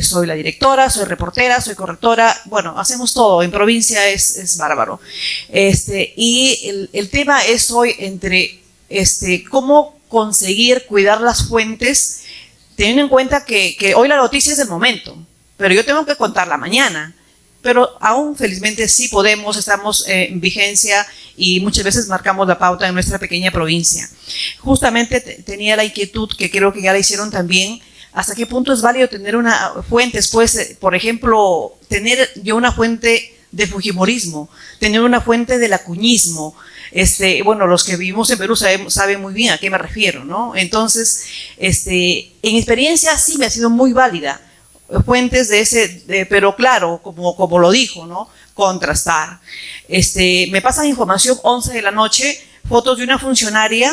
Soy la directora, soy reportera, soy correctora, bueno, hacemos todo, en provincia es bárbaro. Y el tema es hoy entre cómo conseguir cuidar las fuentes, teniendo en cuenta que hoy la noticia es del momento, pero yo tengo que contarla mañana. Pero aún felizmente sí podemos, estamos en vigencia y muchas veces marcamos la pauta en nuestra pequeña provincia. Justamente tenía la inquietud, que creo que ya la hicieron también, hasta qué punto es válido tener una fuente después, por ejemplo, tener yo una fuente de fujimorismo, tener una fuente del acuñismo. Bueno, los que vivimos en Perú saben muy bien a qué me refiero, ¿no? Entonces, en experiencia sí me ha sido muy válida. Fuentes pero claro, como lo dijo, ¿no? Contrastar. Me pasan información 11 de la noche, fotos de una funcionaria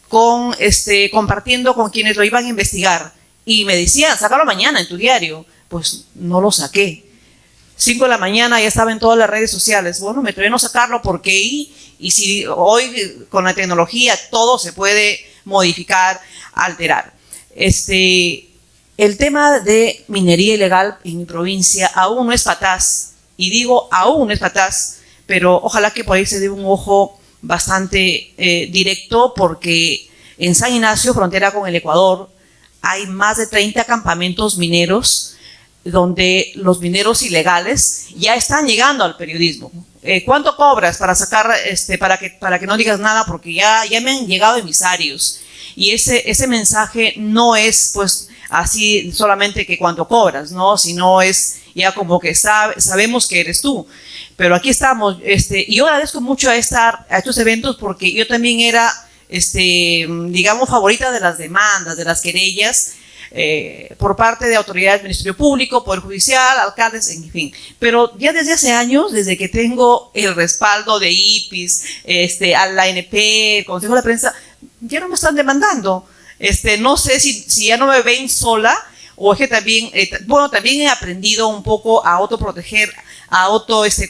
compartiendo con quienes lo iban a investigar, y me decían, sácalo mañana en tu diario. Pues no lo saqué. 5 de la mañana ya estaba en todas las redes sociales. Bueno, me atreví a no sacarlo porque y si hoy con la tecnología todo se puede modificar, alterar. El tema de minería ilegal en mi provincia aún no es pataz, y digo aún no es pataz, pero ojalá que por ahí se dé un ojo bastante directo, porque en San Ignacio, frontera con el Ecuador, hay más de 30 campamentos mineros donde los mineros ilegales ya están llegando al periodismo. ¿cuánto cobras para sacar, para que no digas nada? Porque ya me han llegado emisarios. Y ese mensaje no es, pues, así solamente que cuánto cobras, ¿no? Sino es ya como que sabemos que eres tú. Pero aquí estamos, y yo agradezco mucho a estos eventos porque yo también era, digamos, favorita de las demandas, de las querellas, por parte de autoridades del Ministerio Público, Poder Judicial, alcaldes, en fin. Pero ya desde hace años, desde que tengo el respaldo de IPIS, a la ANP, el Consejo de la Prensa, ya no me están demandando. No sé si ya no me ven sola, o es que también, también he aprendido un poco a autoproteger, a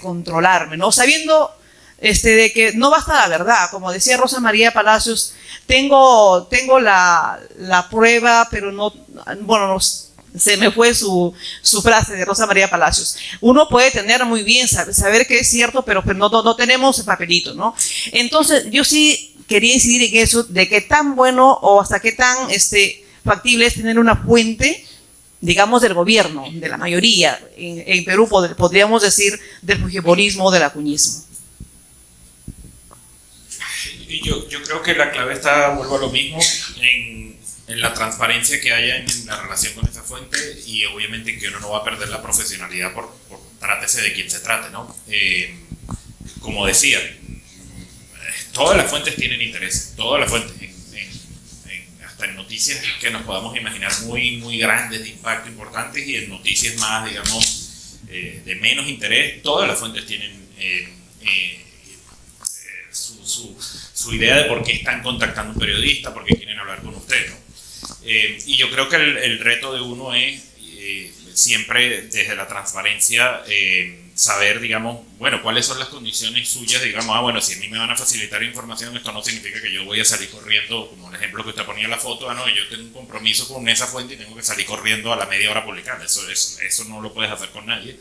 controlarme, ¿no? Sabiendo de que no basta la verdad, como decía Rosa María Palacios, tengo la prueba, pero no, se me fue su frase de Rosa María Palacios. Uno puede tener muy bien, saber que es cierto, pero no tenemos el papelito, ¿no? Entonces, yo sí quería incidir en eso, de qué tan bueno o hasta qué tan factible es tener una fuente, digamos, del gobierno, de la mayoría. En Perú podríamos decir del fujimorismo o del acuñismo. Yo creo que la clave está, vuelvo a lo mismo, en la transparencia que haya en la relación con esa fuente, y obviamente que uno no va a perder la profesionalidad por trátese de quien se trate, ¿no? Como decía, todas las fuentes tienen interés, todas las fuentes, hasta en noticias que nos podamos imaginar muy, muy grandes, de impacto importantes, y en noticias más, digamos, de menos interés, todas las fuentes tienen su idea de por qué están contactando a un periodista, por qué quieren hablar con usted, ¿no? Y yo creo que el reto de uno es siempre desde la transparencia saber, digamos, bueno, cuáles son las condiciones suyas, digamos, bueno, si a mí me van a facilitar información, esto no significa que yo voy a salir corriendo, como el ejemplo que usted ponía en la foto, no, yo tengo un compromiso con esa fuente y tengo que salir corriendo a la media hora publicando, eso no lo puedes hacer con nadie,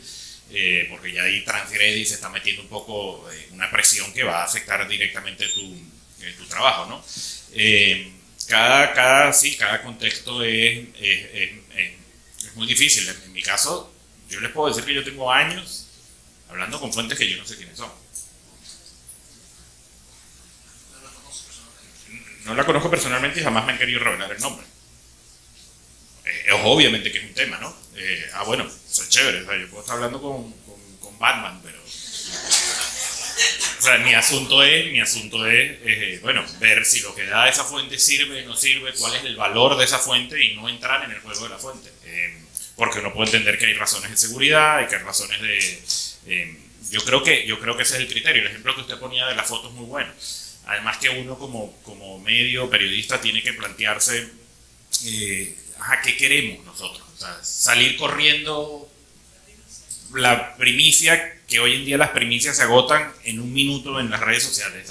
porque ya ahí transgrede y se está metiendo un poco una presión que va a afectar directamente tu trabajo, ¿no? Cada contexto es muy difícil. En mi caso, yo les puedo decir que yo tengo años hablando con fuentes que yo no sé quiénes son. No la conozco personalmente y jamás me han querido revelar el nombre. Obviamente que es un tema, ¿no? Bueno, eso es chévere, o sea, yo puedo estar hablando con Batman, pero... O sea, mi asunto es bueno, ver si lo que da esa fuente sirve o no sirve, cuál es el valor de esa fuente, y no entrar en el juego de la fuente. Porque uno puede entender que hay razones de seguridad y que hay razones de... yo creo que ese es el criterio. El ejemplo que usted ponía de la foto es muy bueno. Además que uno como medio periodista tiene que plantearse ¿qué queremos nosotros? O sea, salir corriendo la primicia, que hoy en día las primicias se agotan en un minuto en las redes sociales,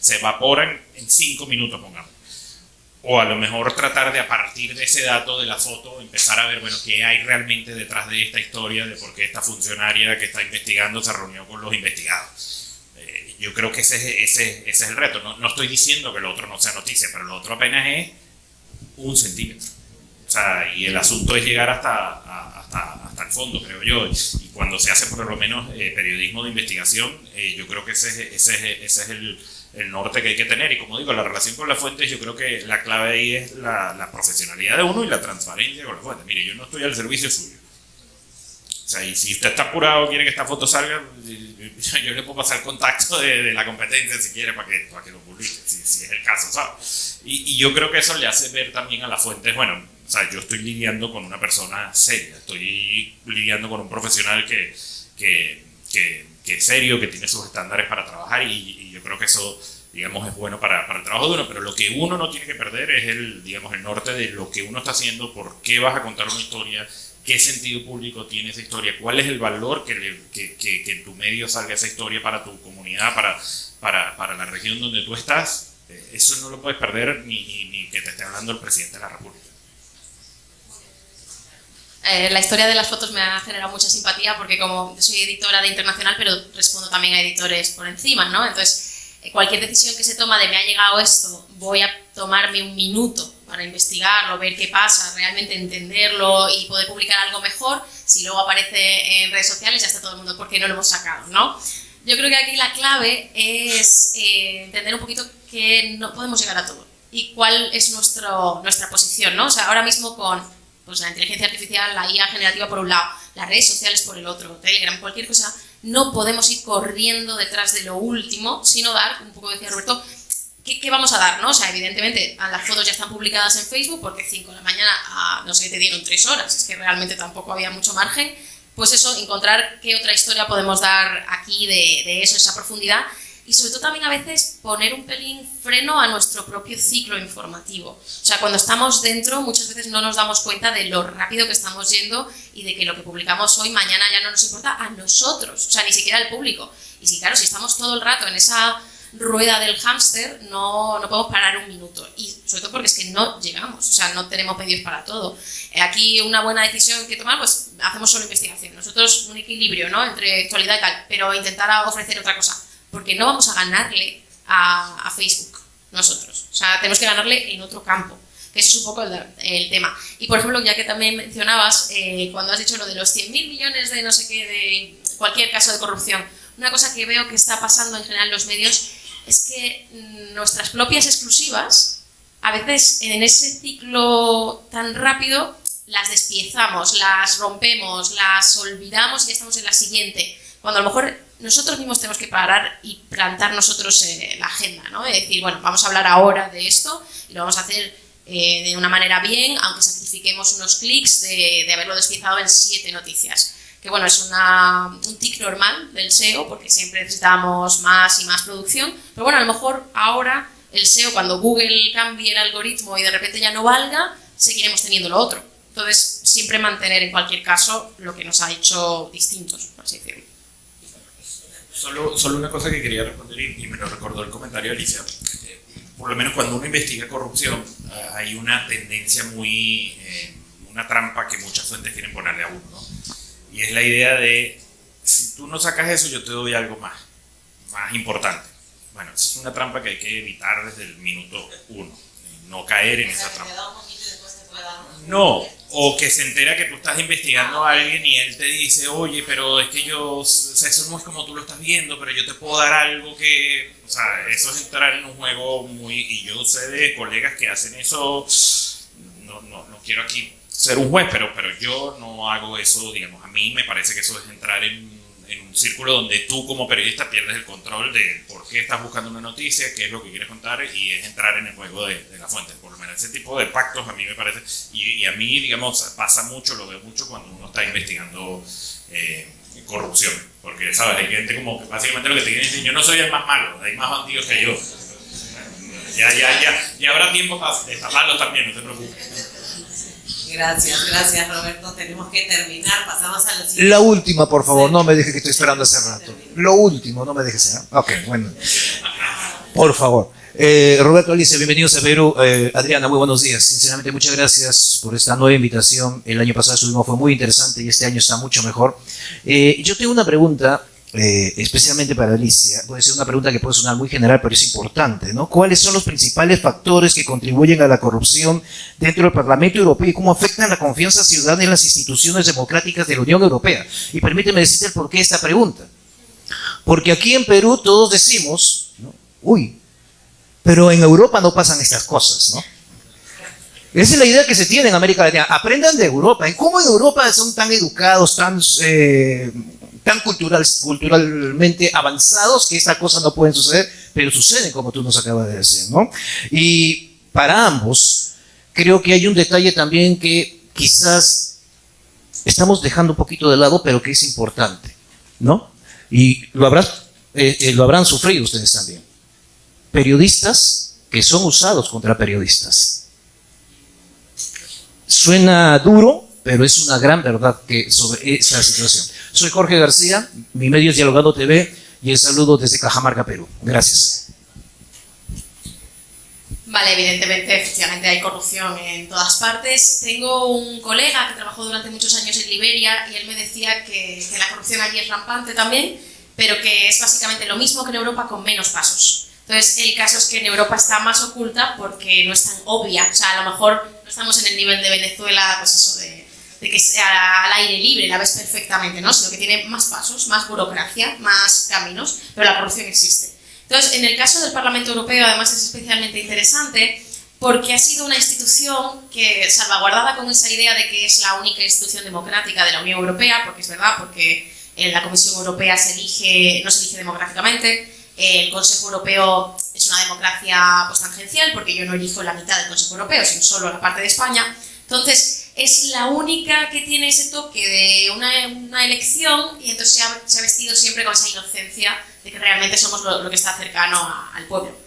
se evaporan en 5 minutos, pongamos. O a lo mejor tratar de, a partir de ese dato de la foto, empezar a ver, bueno, qué hay realmente detrás de esta historia, de por qué esta funcionaria que está investigando se reunió con los investigados. Yo creo que ese es el reto. No estoy diciendo que lo otro no sea noticia, pero lo otro apenas es 1 centímetro. O sea, y el asunto es llegar hasta el fondo, creo yo. Y cuando se hace por lo menos periodismo de investigación, yo creo que ese es el norte que hay que tener. Y como digo, la relación con las fuentes, yo creo que la clave ahí es la profesionalidad de uno y la transparencia con las fuentes. Mire, yo no estoy al servicio suyo. O sea, y si usted está apurado, quiere que esta foto salga, yo le puedo pasar contacto de la competencia si quiere para que lo publique, si es el caso, ¿sabes? Y yo creo que eso le hace ver también a las fuentes, bueno, o sea, yo estoy lidiando con una persona seria, estoy lidiando con un profesional que es serio, que tiene sus estándares para trabajar, y yo creo que eso, digamos, es bueno para el trabajo de uno. Pero lo que uno no tiene que perder es el norte de lo que uno está haciendo, por qué vas a contar una historia, qué sentido público tiene esa historia, cuál es el valor que en tu medio salga esa historia para tu comunidad, para la región donde tú estás. Eso no lo puedes perder ni que te esté hablando el presidente de la República. La historia de las fotos me ha generado mucha simpatía porque como soy editora de Internacional, pero respondo también a editores por encima, ¿no? Entonces, cualquier decisión que se toma de me ha llegado esto, voy a tomarme un minuto para investigarlo, ver qué pasa, realmente entenderlo y poder publicar algo mejor. Si luego aparece en redes sociales, ya está todo el mundo, ¿por qué no lo hemos sacado?, ¿no? Yo creo que aquí la clave es entender un poquito que no podemos llegar a todo y cuál es nuestra posición, ¿no? O sea, ahora mismo con pues, la inteligencia artificial, la IA generativa por un lado, las redes sociales por el otro, Telegram, cualquier cosa, no podemos ir corriendo detrás de lo último, sino dar, un poco decía Roberto, ¿qué vamos a dar, no? O sea, evidentemente las fotos ya están publicadas en Facebook porque 5 de la mañana, no sé, te dieron 3 horas, es que realmente tampoco había mucho margen. Pues eso, encontrar qué otra historia podemos dar aquí de eso, esa profundidad, y sobre todo también a veces poner un pelín freno a nuestro propio ciclo informativo. O sea, cuando estamos dentro muchas veces no nos damos cuenta de lo rápido que estamos yendo y de que lo que publicamos hoy, mañana ya no nos importa a nosotros, o sea, ni siquiera al público. Y sí, claro, si estamos todo el rato en esa rueda del hámster, no podemos parar un minuto, y sobre todo porque es que no llegamos, o sea, no tenemos medios para todo. Aquí una buena decisión que tomar, pues hacemos solo investigación, nosotros un equilibrio, ¿no?, entre actualidad y tal, pero intentar ofrecer otra cosa, porque no vamos a ganarle a Facebook nosotros, o sea, tenemos que ganarle en otro campo, que eso es un poco el tema. Y por ejemplo, ya que también mencionabas, cuando has dicho lo de los 100.000 millones de no sé qué, de cualquier caso de corrupción, una cosa que veo que está pasando en general en los medios es que nuestras propias exclusivas, a veces en ese ciclo tan rápido, las despiezamos, las rompemos, las olvidamos y ya estamos en la siguiente, cuando a lo mejor nosotros mismos tenemos que parar y plantar nosotros la agenda, ¿no? Es decir, bueno, vamos a hablar ahora de esto y lo vamos a hacer de una manera bien, aunque sacrifiquemos unos clics de haberlo despiezado en 7 noticias. Que bueno, es un tic normal del SEO, porque siempre necesitamos más y más producción, pero bueno, a lo mejor ahora el SEO, cuando Google cambie el algoritmo y de repente ya no valga, seguiremos teniendo lo otro. Entonces, siempre mantener en cualquier caso lo que nos ha hecho distintos, por así decirlo. Solo una cosa que quería responder, y me lo recordó el comentario de Alicia. Por lo menos cuando uno investiga corrupción, hay una tendencia una trampa que muchas fuentes quieren ponerle a uno, ¿no? Y es la idea de, si tú no sacas eso, yo te doy algo más importante. Bueno, esa es una trampa que hay que evitar desde el minuto 1, no caer en esa trampa. No, o que se entera que tú estás investigando a alguien y él te dice, oye, pero es que o sea, eso no es como tú lo estás viendo, pero yo te puedo dar algo que, o sea, eso es entrar en un juego y yo sé de colegas que hacen eso, no quiero aquí ser un juez, pero yo no hago eso, digamos, a mí me parece que eso es entrar en un círculo donde tú como periodista pierdes el control de por qué estás buscando una noticia, qué es lo que quieres contar, y es entrar en el juego de la fuente. Por lo menos ese tipo de pactos a mí me parece, y a mí, digamos, pasa mucho, lo veo mucho cuando uno está investigando corrupción, porque, ¿sabes? Hay gente como que básicamente lo que te quieren decir, yo no soy el más malo, hay más bandidos que yo. Ya habrá tiempo para destaparlos también, no te preocupes. Gracias Roberto, tenemos que terminar, pasamos a la siguiente. La última, por favor, no me deje que estoy esperando hace rato. Lo último, no me dejes. Ok, bueno. Por favor. Roberto, Alicia, bienvenidos a Perú. Adriana, muy buenos días. Sinceramente, muchas gracias por esta nueva invitación. El año pasado estuvimos, fue muy interesante y este año está mucho mejor. Yo tengo una pregunta, especialmente para Alicia. Puede ser una pregunta que puede sonar muy general, pero es importante, ¿no? ¿Cuáles son los principales factores que contribuyen a la corrupción dentro del Parlamento Europeo y cómo afectan la confianza ciudadana en las instituciones democráticas de la Unión Europea? Y permíteme decirte el por qué esta pregunta. Porque aquí en Perú todos decimos, ¿no?, uy, pero en Europa no pasan estas cosas, ¿no? Esa es la idea que se tiene en América Latina. Aprendan de Europa. ¿En cómo en Europa son tan educados, tan culturalmente avanzados que estas cosas no pueden suceder, pero suceden, como tú nos acabas de decir, ¿no? Y para ambos, creo que hay un detalle también que quizás estamos dejando un poquito de lado, pero que es importante, ¿no? Y lo habrán sufrido ustedes también. Periodistas que son usados contra periodistas. Suena duro, pero es una gran verdad sobre esta situación. Soy Jorge García, mi medio es Dialogando TV y el saludo desde Cajamarca, Perú. Gracias. Vale, evidentemente, efectivamente hay corrupción en todas partes. Tengo un colega que trabajó durante muchos años en Liberia y él me decía que la corrupción allí es rampante también, pero que es básicamente lo mismo que en Europa con menos pasos. Entonces, el caso es que en Europa está más oculta porque no es tan obvia. O sea, a lo mejor no estamos en el nivel de Venezuela, pues eso, de de que sea al aire libre, la ves perfectamente, ¿no? Sino que tiene más pasos, más burocracia, más caminos, pero la corrupción existe. Entonces, en el caso del Parlamento Europeo, además, es especialmente interesante porque ha sido una institución que, salvaguardada con esa idea de que es la única institución democrática de la Unión Europea, porque es verdad, porque la Comisión Europea no se elige democráticamente, el Consejo Europeo es una democracia pues, tangencial, porque yo no elijo la mitad del Consejo Europeo, sino solo la parte de España. Entonces, es la única que tiene ese toque de una elección, y entonces se ha vestido siempre con esa inocencia de que realmente somos lo que está cercano al pueblo.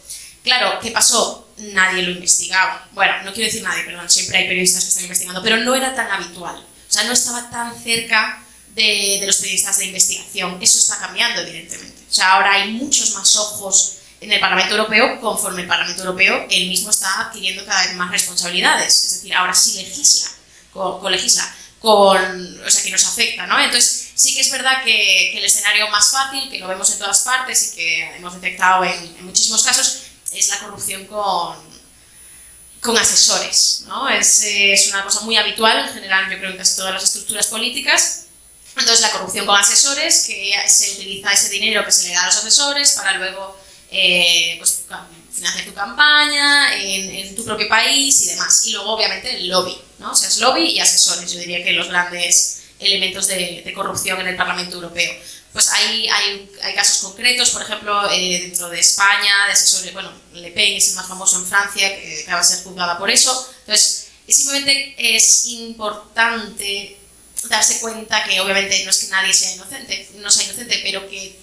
Claro, ¿qué pasó? Nadie lo investigaba. Bueno, no quiero decir nadie, perdón, siempre hay periodistas que están investigando, pero no era tan habitual. O sea, no estaba tan cerca de los periodistas de investigación. Eso está cambiando, evidentemente. O sea, ahora hay muchos más ojos en el Parlamento Europeo, conforme el Parlamento Europeo él mismo está adquiriendo cada vez más responsabilidades. Es decir, ahora sí legisla, o sea, que nos afecta, ¿no? Entonces, sí que es verdad que el escenario más fácil, que lo vemos en todas partes y que hemos detectado en muchísimos casos, es la corrupción con asesores, ¿no? Es una cosa muy habitual, en general, yo creo, en casi todas las estructuras políticas. Entonces, la corrupción con asesores, que se utiliza ese dinero que se le da a los asesores para luego pues, financiar tu campaña en tu propio país y demás. Y luego, obviamente, el lobby, ¿no? O sea, es lobby y asesores, yo diría que los grandes elementos de corrupción en el Parlamento Europeo. Pues hay casos concretos, por ejemplo, dentro de España, de asesores, bueno, Le Pen es el más famoso en Francia, que acaba de ser juzgada por eso. Entonces, simplemente es importante darse cuenta que obviamente no es que nadie sea inocente, pero que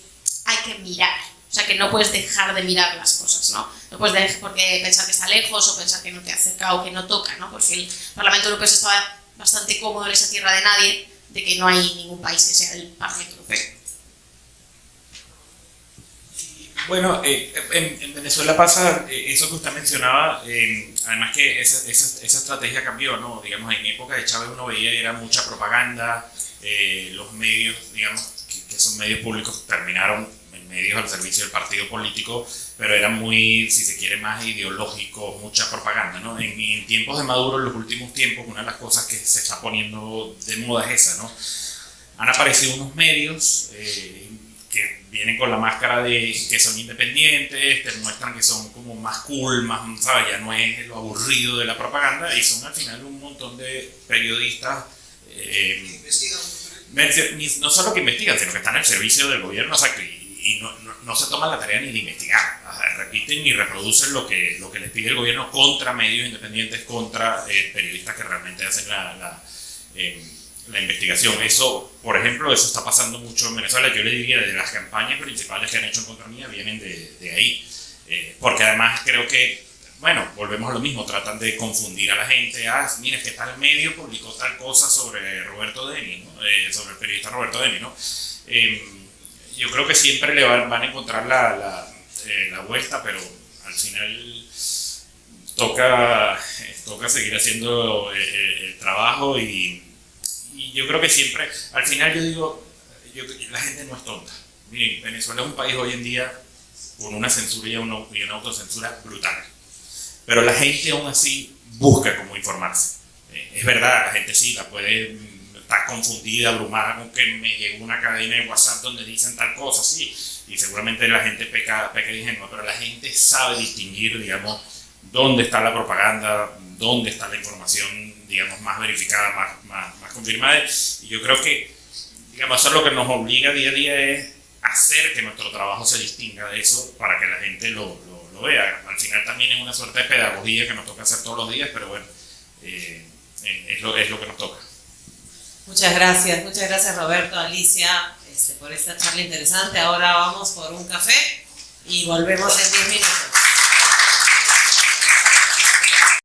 hay que mirar. O sea, que no puedes dejar de mirar las cosas, ¿no? No puedes dejar porque pensar que está lejos o pensar que no te acerca o que no toca, ¿no? Porque el Parlamento Europeo está bastante cómodo en esa tierra de nadie, de que no hay ningún país que sea el Parlamento Europeo. Bueno, en Venezuela pasa eso que usted mencionaba, además que esa estrategia cambió, ¿no? Digamos, en época de Chávez uno veía era mucha propaganda, los medios, digamos, que son medios públicos, terminaron en medios al servicio del partido político, pero eran muy, si se quiere, más ideológicos, mucha propaganda, ¿no? En tiempos de Maduro, en los últimos tiempos, una de las cosas que se está poniendo de moda es esa, ¿no? Han aparecido unos medios que vienen con la máscara de que son independientes, te muestran que son como más cool, más, ¿sabes? Ya no es lo aburrido de la propaganda, y son al final un montón de periodistas no solo que investigan, sino que están al servicio del gobierno, o sea, y no se toman la tarea ni de investigar, o sea, repiten y reproducen lo que les pide el gobierno contra medios independientes, contra periodistas que realmente hacen la investigación. Eso, por ejemplo, eso está pasando mucho en Venezuela. Yo le diría de las campañas principales que han hecho en contra mía vienen de ahí, porque además creo que, bueno, volvemos a lo mismo, tratan de confundir a la gente. Mira, es que tal medio publicó tal cosa sobre Roberto Deni, ¿no? Sobre el periodista Roberto Deni, ¿no? Yo creo que siempre le van a encontrar la vuelta, pero al final toca seguir haciendo el trabajo, y yo creo que siempre, al final yo digo, la gente no es tonta. Miren, Venezuela es un país hoy en día con una censura y una autocensura brutal, pero la gente aún así busca cómo informarse. Es verdad, la gente sí la puede estar confundida, abrumada con que me llegó una cadena de WhatsApp donde dicen tal cosa, sí, y seguramente la gente peca ingenua, pero la gente sabe distinguir, digamos, dónde está la propaganda, dónde está la información, digamos, más verificada, más confirmada. Y yo creo que, digamos, eso es lo que nos obliga día a día, es hacer que nuestro trabajo se distinga de eso para que la gente lo vea. Al final también es una suerte de pedagogía que nos toca hacer todos los días, pero bueno, es lo que nos toca. Muchas gracias Roberto, Alicia, por esta charla interesante. Ahora vamos por un café y volvemos en 10 minutos.